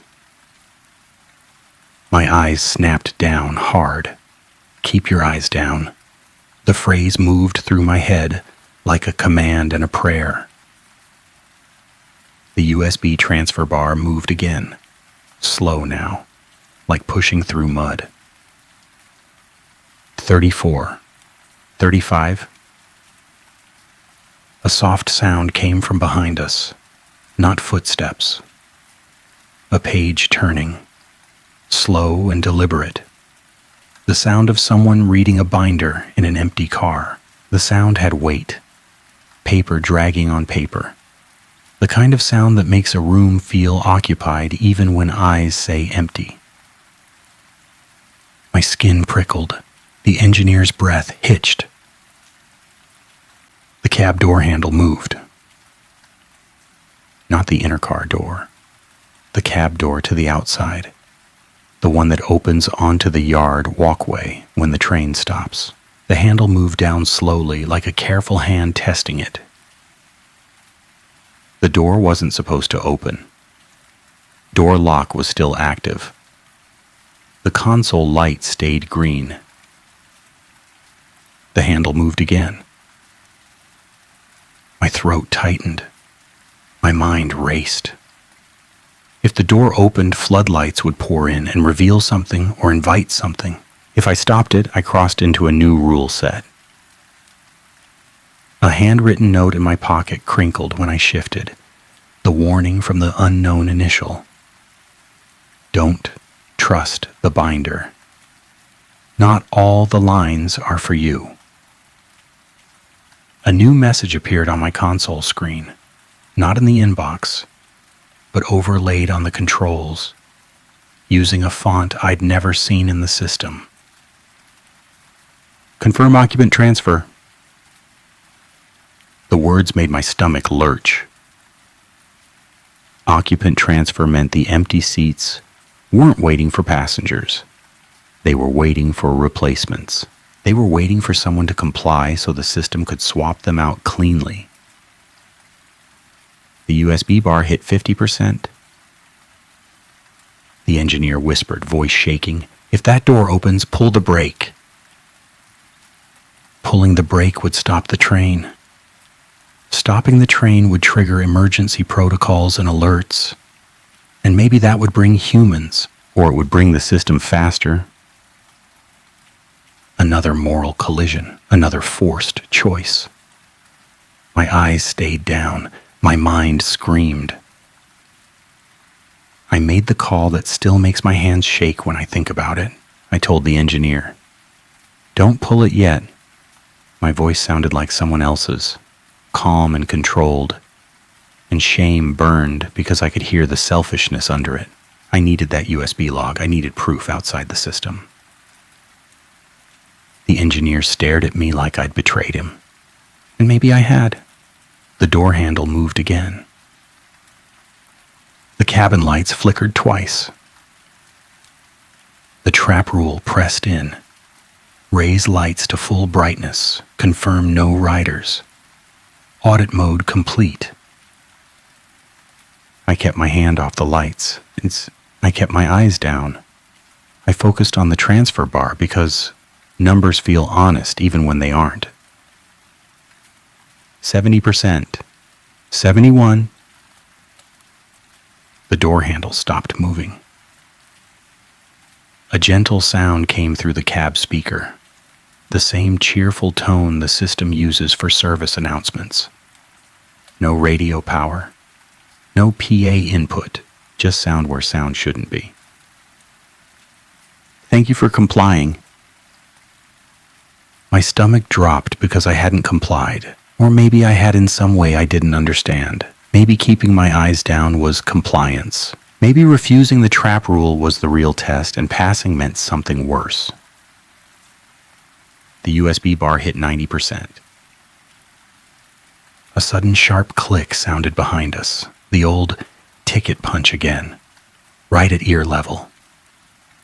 My eyes snapped down hard. "Keep your eyes down." The phrase moved through my head like a command and a prayer. The USB transfer bar moved again, slow now, like pushing through mud. 34. 35. A soft sound came from behind us, not footsteps. A page turning, slow and deliberate. The sound of someone reading a binder in an empty car. The sound had weight, paper dragging on paper. The kind of sound that makes a room feel occupied even when eyes say empty. My skin prickled. The engineer's breath hitched. The cab door handle moved. Not the inner car door. The cab door to the outside. The one that opens onto the yard walkway when the train stops. The handle moved down slowly, like a careful hand testing it. The door wasn't supposed to open. Door lock was still active. The console light stayed green. The handle moved again. My throat tightened. My mind raced. If the door opened, floodlights would pour in and reveal something or invite something. If I stopped it, I crossed into a new rule set. A handwritten note in my pocket crinkled when I shifted. The warning from the unknown initial. Don't trust the binder. Not all the lines are for you. A new message appeared on my console screen, not in the inbox, but overlaid on the controls, using a font I'd never seen in the system. Confirm occupant transfer. The words made my stomach lurch. Occupant transfer meant the empty seats weren't waiting for passengers. They were waiting for replacements. They were waiting for someone to comply so the system could swap them out cleanly. The USB bar hit 50%. The engineer whispered, voice shaking, "If that door opens, pull the brake." Pulling the brake would stop the train. Stopping the train would trigger emergency protocols and alerts. And maybe that would bring humans, or it would bring the system faster. Another moral collision, another forced choice. My eyes stayed down, my mind screamed. I made the call that still makes my hands shake when I think about it. I told the engineer, "Don't pull it yet." My voice sounded like someone else's, calm and controlled, and shame burned because I could hear the selfishness under it. I needed that USB log. I needed proof outside the system. The engineer stared at me like I'd betrayed him. And maybe I had. The door handle moved again. The cabin lights flickered twice. The trap rule pressed in. Raise lights to full brightness. Confirm no riders. Audit mode complete. I kept my hand off the lights. I kept my eyes down. I focused on the transfer bar because numbers feel honest even when they aren't. 70%. 71. The door handle stopped moving. A gentle sound came through the cab speaker, the same cheerful tone the system uses for service announcements. No radio power, no PA input, just sound where sound shouldn't be. "Thank you for complying." My stomach dropped because I hadn't complied, or maybe I had in some way I didn't understand. Maybe keeping my eyes down was compliance. Maybe refusing the trap rule was the real test and passing meant something worse. The USB bar hit 90%. A sudden sharp click sounded behind us, the old ticket punch again, right at ear level,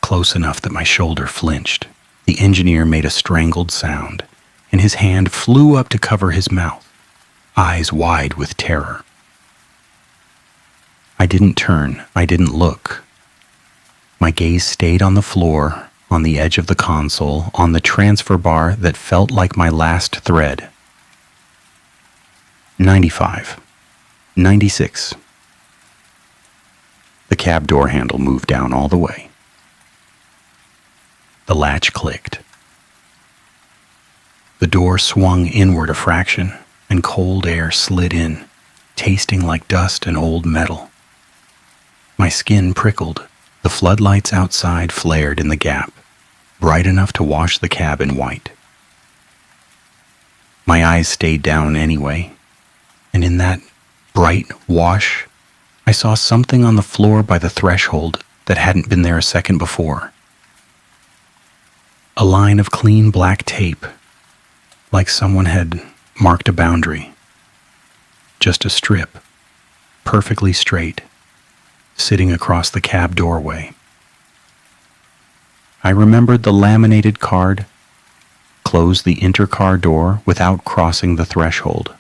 close enough that my shoulder flinched. The engineer made a strangled sound, and his hand flew up to cover his mouth, eyes wide with terror. I didn't turn, I didn't look. My gaze stayed on the floor, on the edge of the console, on the transfer bar that felt like my last thread. 95. 96. The cab door handle moved down all the way. The latch clicked. The door swung inward a fraction, and cold air slid in, tasting like dust and old metal. My skin prickled. The floodlights outside flared in the gap, bright enough to wash the cab in white. My eyes stayed down anyway, and in that bright wash, I saw something on the floor by the threshold that hadn't been there a second before. A line of clean black tape, like someone had marked a boundary. Just a strip, perfectly straight, sitting across the cab doorway. I remembered the laminated card, close the intercar door without crossing the threshold.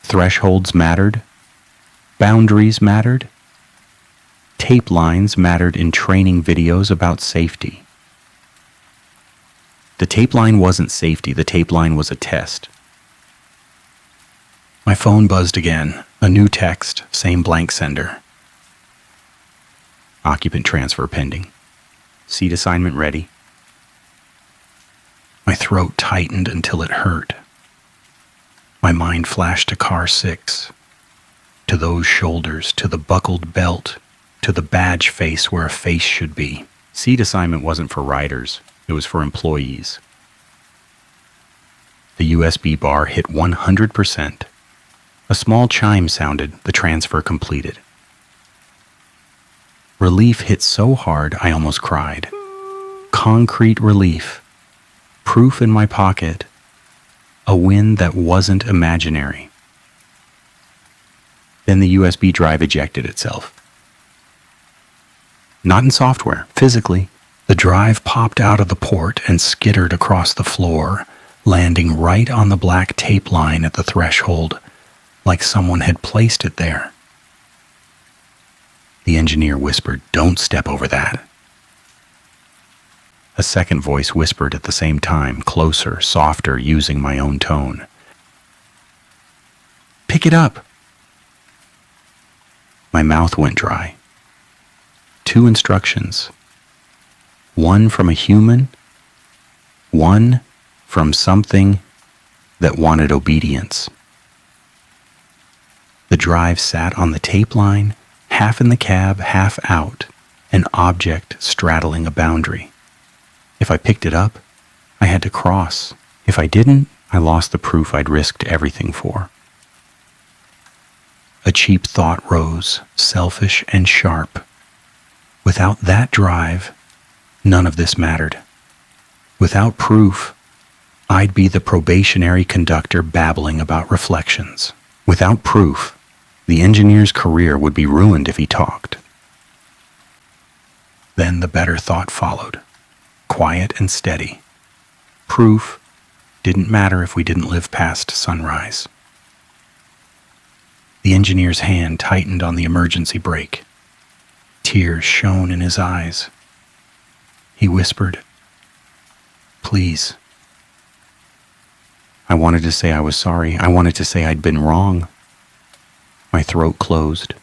Thresholds mattered. Boundaries mattered. Tape lines mattered in training videos about safety. The tape line wasn't safety, the tape line was a test. My phone buzzed again, a new text, same blank sender. Occupant transfer pending. Seat assignment ready. My throat tightened until it hurt. My mind flashed to car 6, to those shoulders, to the buckled belt, to the badge face where a face should be. Seat assignment wasn't for riders. It was for employees. The USB bar hit 100%. A small chime sounded, the transfer completed. Relief hit so hard I almost cried. Concrete relief. Proof in my pocket. A win that wasn't imaginary. Then the USB drive ejected itself. Not in software, physically. The drive popped out of the port and skittered across the floor, landing right on the black tape line at the threshold, like someone had placed it there. The engineer whispered, "Don't step over that." A second voice whispered at the same time, closer, softer, using my own tone. "Pick it up." My mouth went dry. 2 instructions. One from a human, one from something that wanted obedience. The drive sat on the tape line, half in the cab, half out, an object straddling a boundary. If I picked it up, I had to cross. If I didn't, I lost the proof I'd risked everything for. A cheap thought rose, selfish and sharp. Without that drive, none of this mattered. Without proof, I'd be the probationary conductor babbling about reflections. Without proof, the engineer's career would be ruined if he talked. Then the better thought followed, quiet and steady. Proof didn't matter if we didn't live past sunrise. The engineer's hand tightened on the emergency brake. Tears shone in his eyes. He whispered, "Please." I wanted to say I was sorry. I wanted to say I'd been wrong. My throat closed.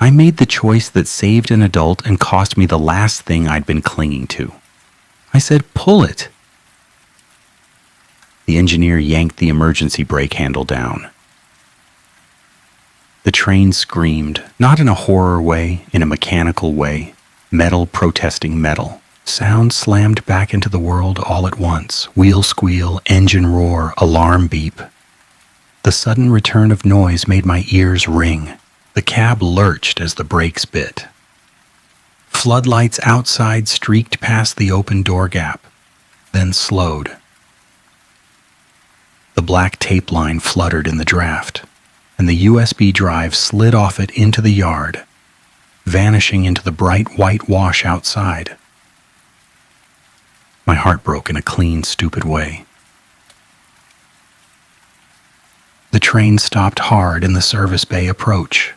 I made the choice that saved an adult and cost me the last thing I'd been clinging to. I said, "Pull it." The engineer yanked the emergency brake handle down. The train screamed, not in a horror way, in a mechanical way, metal protesting metal. Sound slammed back into the world all at once. Wheel squeal, engine roar, alarm beep. The sudden return of noise made my ears ring. The cab lurched as the brakes bit. Floodlights outside streaked past the open door gap, then slowed. The black tape line fluttered in the draft, and the USB drive slid off it into the yard, vanishing into the bright white wash outside. My heart broke in a clean, stupid way. The train stopped hard in the service bay approach.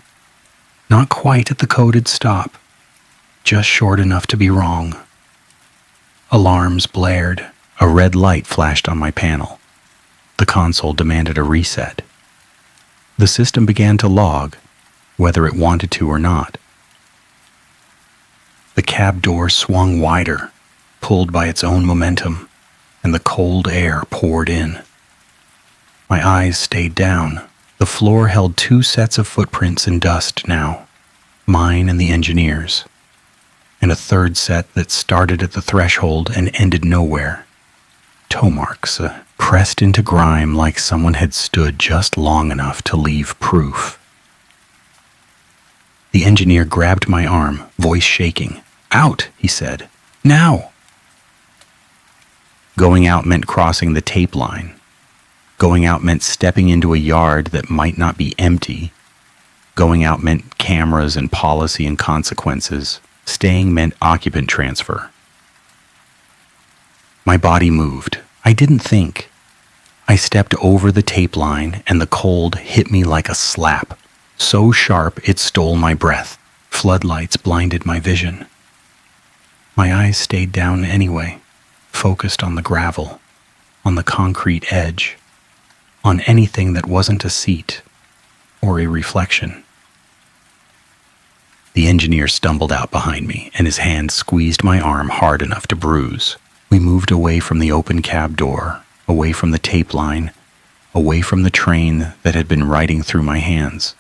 Not quite at the coded stop, just short enough to be wrong. Alarms blared. A red light flashed on my panel. The console demanded a reset. The system began to log, whether it wanted to or not. The cab door swung wider, pulled by its own momentum, and the cold air poured in. My eyes stayed down. The floor held 2 sets of footprints in dust now, mine and the engineer's, and a third set that started at the threshold and ended nowhere. Toe marks, pressed into grime like someone had stood just long enough to leave proof. The engineer grabbed my arm, voice shaking. "Out," he said. "Now!" Going out meant crossing the tape line. Going out meant stepping into a yard that might not be empty. Going out meant cameras and policy and consequences. Staying meant occupant transfer. My body moved. I didn't think. I stepped over the tape line and the cold hit me like a slap, so sharp it stole my breath. Floodlights blinded my vision. My eyes stayed down anyway, focused on the gravel, on the concrete edge, on anything that wasn't a seat or a reflection. The engineer stumbled out behind me, and his hand squeezed my arm hard enough to bruise. We moved away from the open cab door, away from the tape line, away from the train that had been riding through my hands.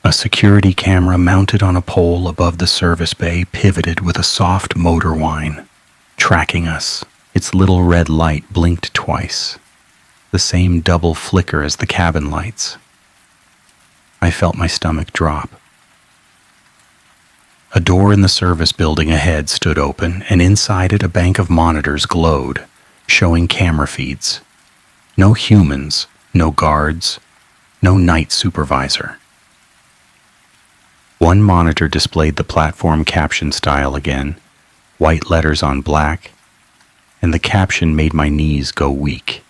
A security camera mounted on a pole above the service bay pivoted with a soft motor whine, tracking us. Its little red light blinked twice, the same double flicker as the cabin lights. I felt my stomach drop. A door in the service building ahead stood open, and inside it a bank of monitors glowed, showing camera feeds. No humans, no guards, no night supervisor. One monitor displayed the platform caption style again, white letters on black, and the caption made my knees go weak.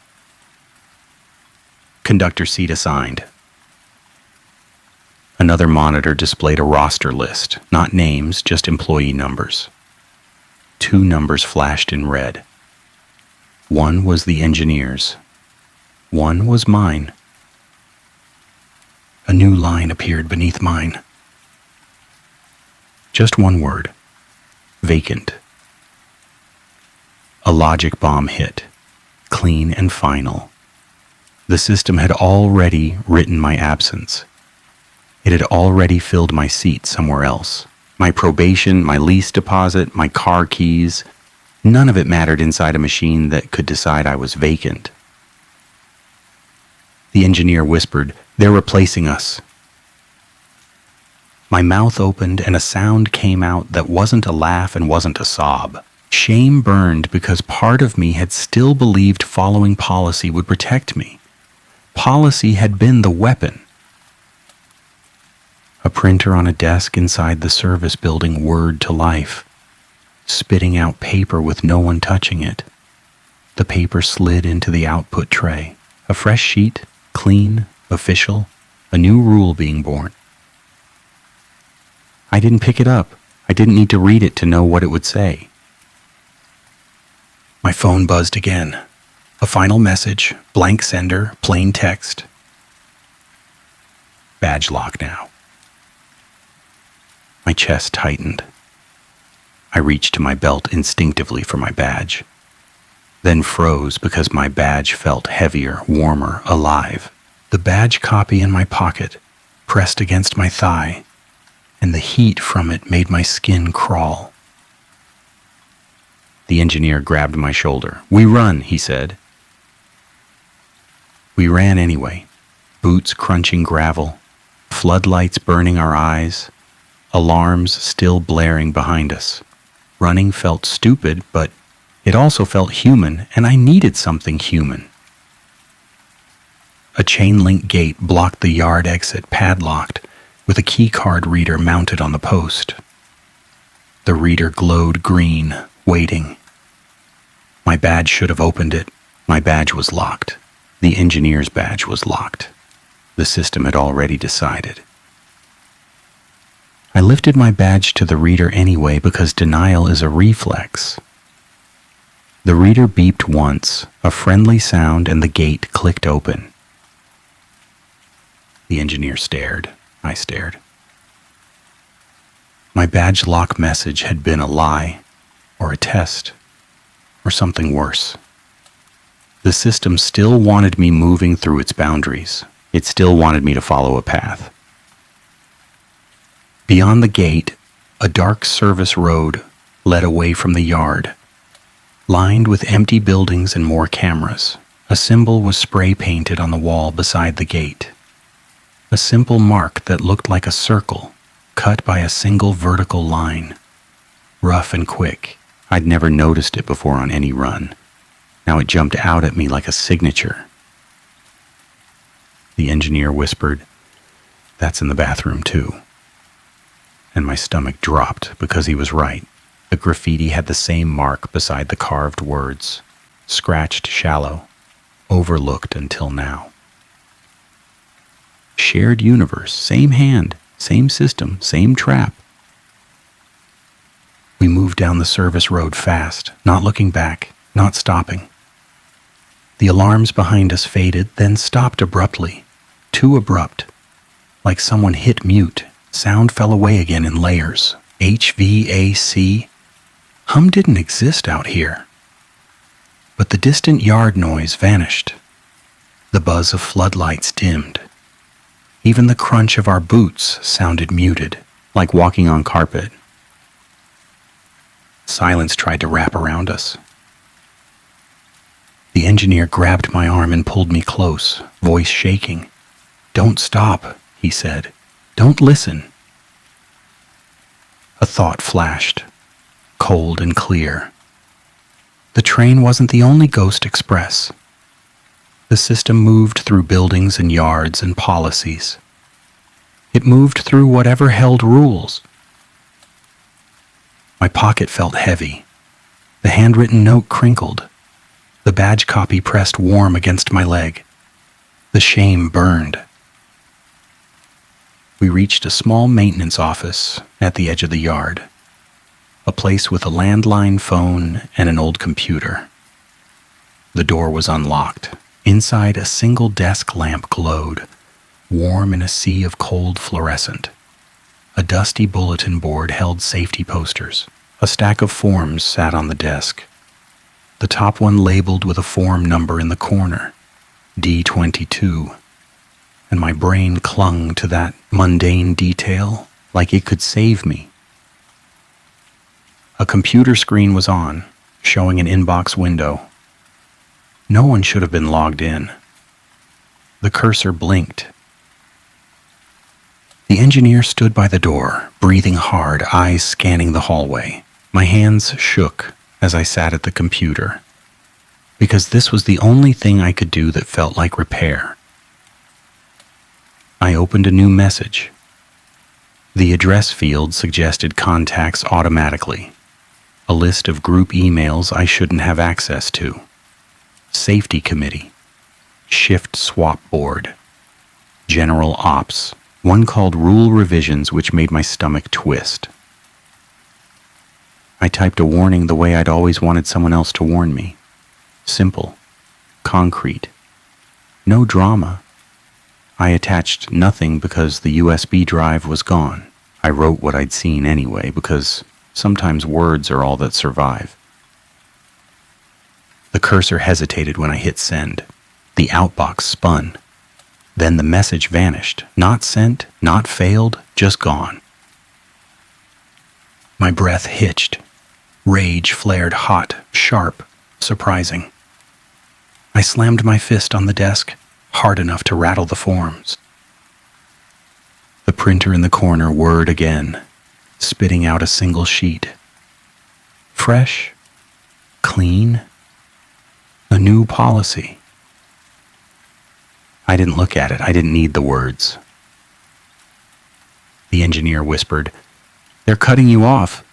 Conductor seat assigned. Another monitor displayed a roster list, not names, just employee numbers. 2 numbers flashed in red. One was the engineer's. One was mine. A new line appeared beneath mine. Just one word. Vacant. A logic bomb hit, clean and final. The system had already written my absence. It had already filled my seat somewhere else. My probation, my lease deposit, my car keys, none of it mattered inside a machine that could decide I was vacant. The engineer whispered, "They're replacing us." My mouth opened and a sound came out that wasn't a laugh and wasn't a sob. Shame burned because part of me had still believed following policy would protect me. Policy had been the weapon. A printer on a desk inside the service building whirred to life, spitting out paper with no one touching it. The paper slid into the output tray. A fresh sheet, clean, official, a new rule being born. I didn't pick it up. I didn't need to read it to know what it would say. My phone buzzed again. A final message, blank sender, plain text. Badge lock now. My chest tightened. I reached to my belt instinctively for my badge, then froze because my badge felt heavier, warmer, alive. The badge copy in my pocket pressed against my thigh, and the heat from it made my skin crawl. The engineer grabbed my shoulder. "We run," he said. We ran anyway, boots crunching gravel, floodlights burning our eyes, alarms still blaring behind us. Running felt stupid, but it also felt human, and I needed something human. A chain-link gate blocked the yard exit, padlocked, with a key card reader mounted on the post. The reader glowed green, waiting. My badge should have opened it. My badge was locked. The engineer's badge was locked. The system had already decided. I lifted my badge to the reader anyway because denial is a reflex. The reader beeped once, a friendly sound, and the gate clicked open. The engineer stared. I stared. My badge lock message had been a lie, or a test, or something worse. The system still wanted me moving through its boundaries. It still wanted me to follow a path. Beyond the gate, a dark service road led away from the yard, lined with empty buildings and more cameras. A symbol was spray painted on the wall beside the gate. A simple mark that looked like a circle, cut by a single vertical line. Rough and quick. I'd never noticed it before on any run. Now it jumped out at me like a signature. The engineer whispered, "That's in the bathroom too." And my stomach dropped because he was right. The graffiti had the same mark beside the carved words. Scratched shallow, overlooked until now. Shared universe, same hand, same system, same trap. We moved down the service road fast, not looking back, not stopping. The alarms behind us faded, then stopped abruptly. Too abrupt. Like someone hit mute. Sound fell away again in layers. HVAC. Hum didn't exist out here. But the distant yard noise vanished. The buzz of floodlights dimmed. Even the crunch of our boots sounded muted, like walking on carpet. Silence tried to wrap around us. The engineer grabbed my arm and pulled me close, voice shaking. "Don't stop," he said. "Don't listen." A thought flashed, cold and clear. The train wasn't the only ghost express. The system moved through buildings and yards and policies. It moved through whatever held rules. My pocket felt heavy. The handwritten note crinkled. The badge copy pressed warm against my leg. The shame burned. We reached a small maintenance office at the edge of the yard, a place with a landline phone and an old computer. The door was unlocked. Inside, a single desk lamp glowed, warm in a sea of cold fluorescent. A dusty bulletin board held safety posters. A stack of forms sat on the desk. The top one labeled with a form number in the corner, D22, and my brain clung to that mundane detail like it could save me. A computer screen was on, showing an inbox window. No one should have been logged in. The cursor blinked. The engineer stood by the door, breathing hard, eyes scanning the hallway. My hands shook as I sat at the computer, because this was the only thing I could do that felt like repair. I opened a new message. The address field suggested contacts automatically. A list of group emails I shouldn't have access to. Safety Committee, Shift Swap Board, General Ops, one called Rule Revisions, which made my stomach twist. I typed a warning the way I'd always wanted someone else to warn me. Simple, concrete, no drama. I attached nothing because the USB drive was gone. I wrote what I'd seen anyway, because sometimes words are all that survive. The cursor hesitated when I hit send. The outbox spun. Then the message vanished. Not sent, not failed, just gone. My breath hitched. Rage flared hot, sharp, surprising. I slammed my fist on the desk, hard enough to rattle the forms. The printer in the corner whirred again, spitting out a single sheet. Fresh, clean, a new policy. I didn't look at it. I didn't need the words. The engineer whispered, "They're cutting you off."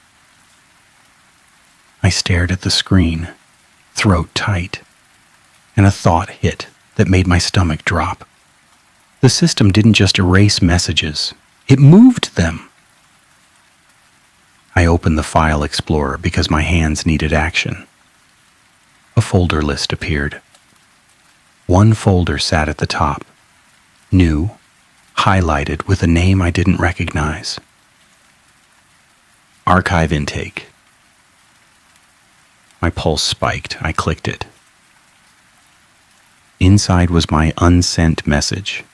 I stared at the screen, throat tight, and a thought hit that made my stomach drop. The system didn't just erase messages, it moved them. I opened the File Explorer because my hands needed action. A folder list appeared. One folder sat at the top, new, highlighted with a name I didn't recognize. Archive Intake. My pulse spiked. I clicked it. Inside was my unsent message,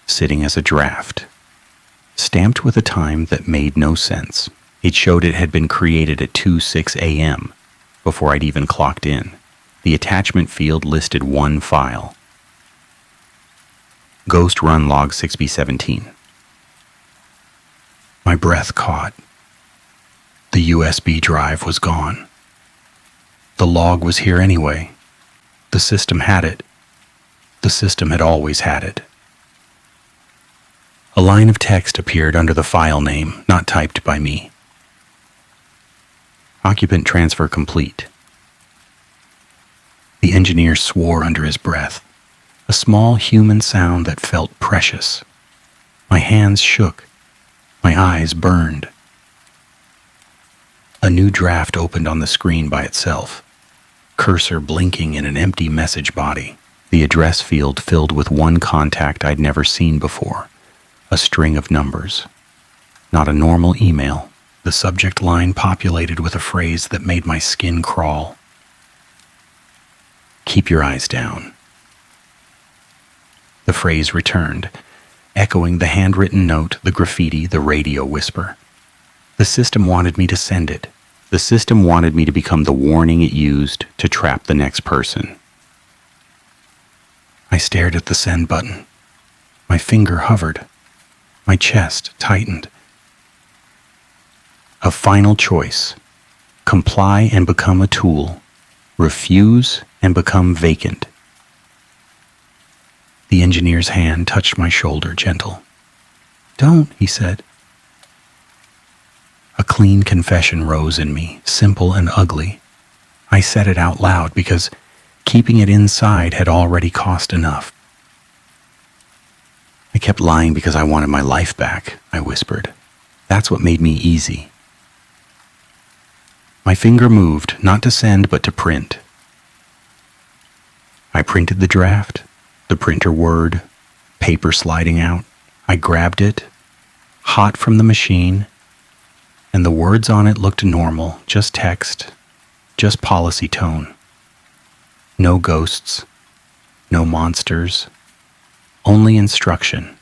sitting as a draft, stamped with a time that made no sense. It showed it had been created at 2:06 a.m. before I'd even clocked in. The attachment field listed one file. Ghost Run Log 6B17. My breath caught. The USB drive was gone. The log was here anyway. The system had it. The system had always had it. A line of text appeared under the file name, not typed by me. Occupant transfer complete. The engineer swore under his breath, a small human sound that felt precious. My hands shook. My eyes burned. A new draft opened on the screen by itself, cursor blinking in an empty message body. The address field filled with one contact I'd never seen before, a string of numbers. Not a normal email. The subject line populated with a phrase that made my skin crawl. "Keep your eyes down." The phrase returned, echoing the handwritten note, the graffiti, the radio whisper. The system wanted me to send it. The system wanted me to become the warning it used to trap the next person. I stared at the send button. My finger hovered. My chest tightened. A final choice. Comply and become a tool. Refuse and become vacant. The engineer's hand touched my shoulder, gentle. "Don't," he said. A clean confession rose in me, simple and ugly. I said it out loud because keeping it inside had already cost enough. "I kept lying because I wanted my life back," I whispered. "That's what made me easy." My finger moved, not to send, but to print. I printed the draft, the printer word, paper sliding out. I grabbed it, hot from the machine, and the words on it looked normal, just text, just policy tone. No ghosts, no monsters, only instruction.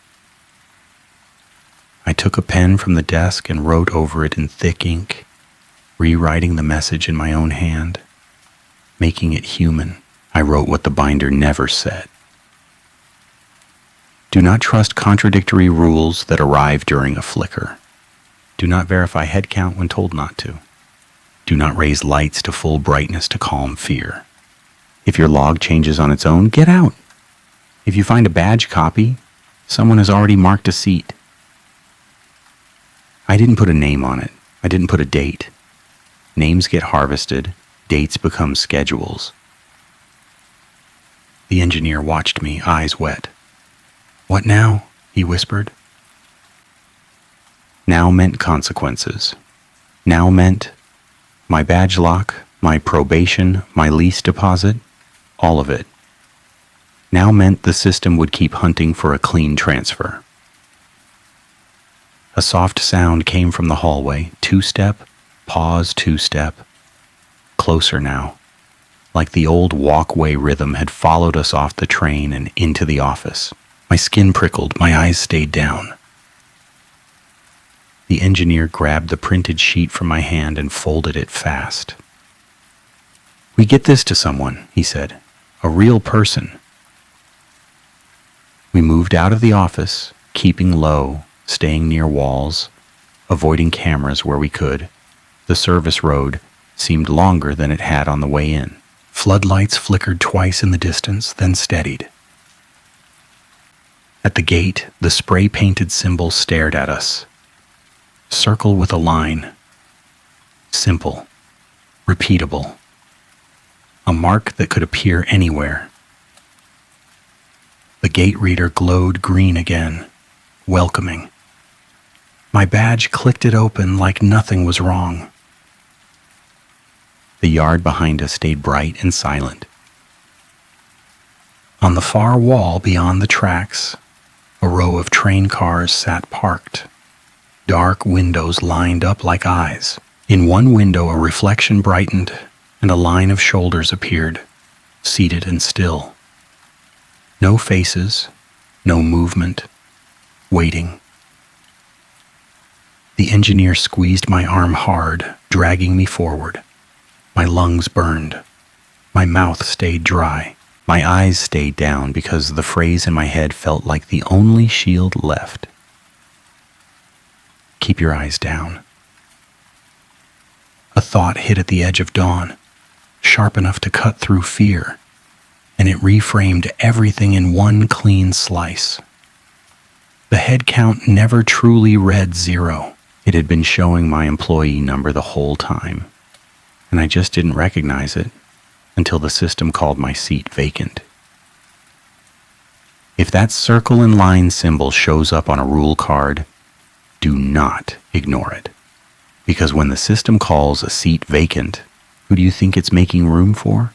I took a pen from the desk and wrote over it in thick ink, rewriting the message in my own hand, making it human. I wrote what the binder never said. Do not trust contradictory rules that arrive during a flicker. Do not verify head count when told not to. Do not raise lights to full brightness to calm fear. If your log changes on its own, get out. If you find a badge copy, someone has already marked a seat. I didn't put a name on it. I didn't put a date. Names get harvested, dates become schedules. The engineer watched me, eyes wet. "What now?" he whispered. Now meant consequences. Now meant my badge lock, my probation, my lease deposit, all of it. Now meant the system would keep hunting for a clean transfer. A soft sound came from the hallway, two-step, pause, two-step. Closer now, like the old walkway rhythm had followed us off the train and into the office. My skin prickled, my eyes stayed down. The engineer grabbed the printed sheet from my hand and folded it fast. "We get this to someone," he said. "A real person." We moved out of the office, keeping low, staying near walls, avoiding cameras where we could. The service road seemed longer than it had on the way in. Floodlights flickered twice in the distance, then steadied. At the gate, the spray-painted symbol stared at us. Circle with a line. Simple. Repeatable. A mark that could appear anywhere. The gate reader glowed green again, welcoming. My badge clicked it open like nothing was wrong. The yard behind us stayed bright and silent. On the far wall beyond the tracks, a row of train cars sat parked. Dark windows lined up like eyes. In one window, a reflection brightened, and a line of shoulders appeared, seated and still. No faces, no movement, waiting. The engineer squeezed my arm hard, dragging me forward. My lungs burned. My mouth stayed dry. My eyes stayed down because the phrase in my head felt like the only shield left. Keep your eyes down. A thought hit at the edge of dawn, sharp enough to cut through fear, and it reframed everything in one clean slice. The head count never truly read 0. It had been showing my employee number the whole time, and I just didn't recognize it until the system called my seat vacant. If that circle and line symbol shows up on a rule card, do not ignore it. Because when the system calls a seat vacant, who do you think it's making room for?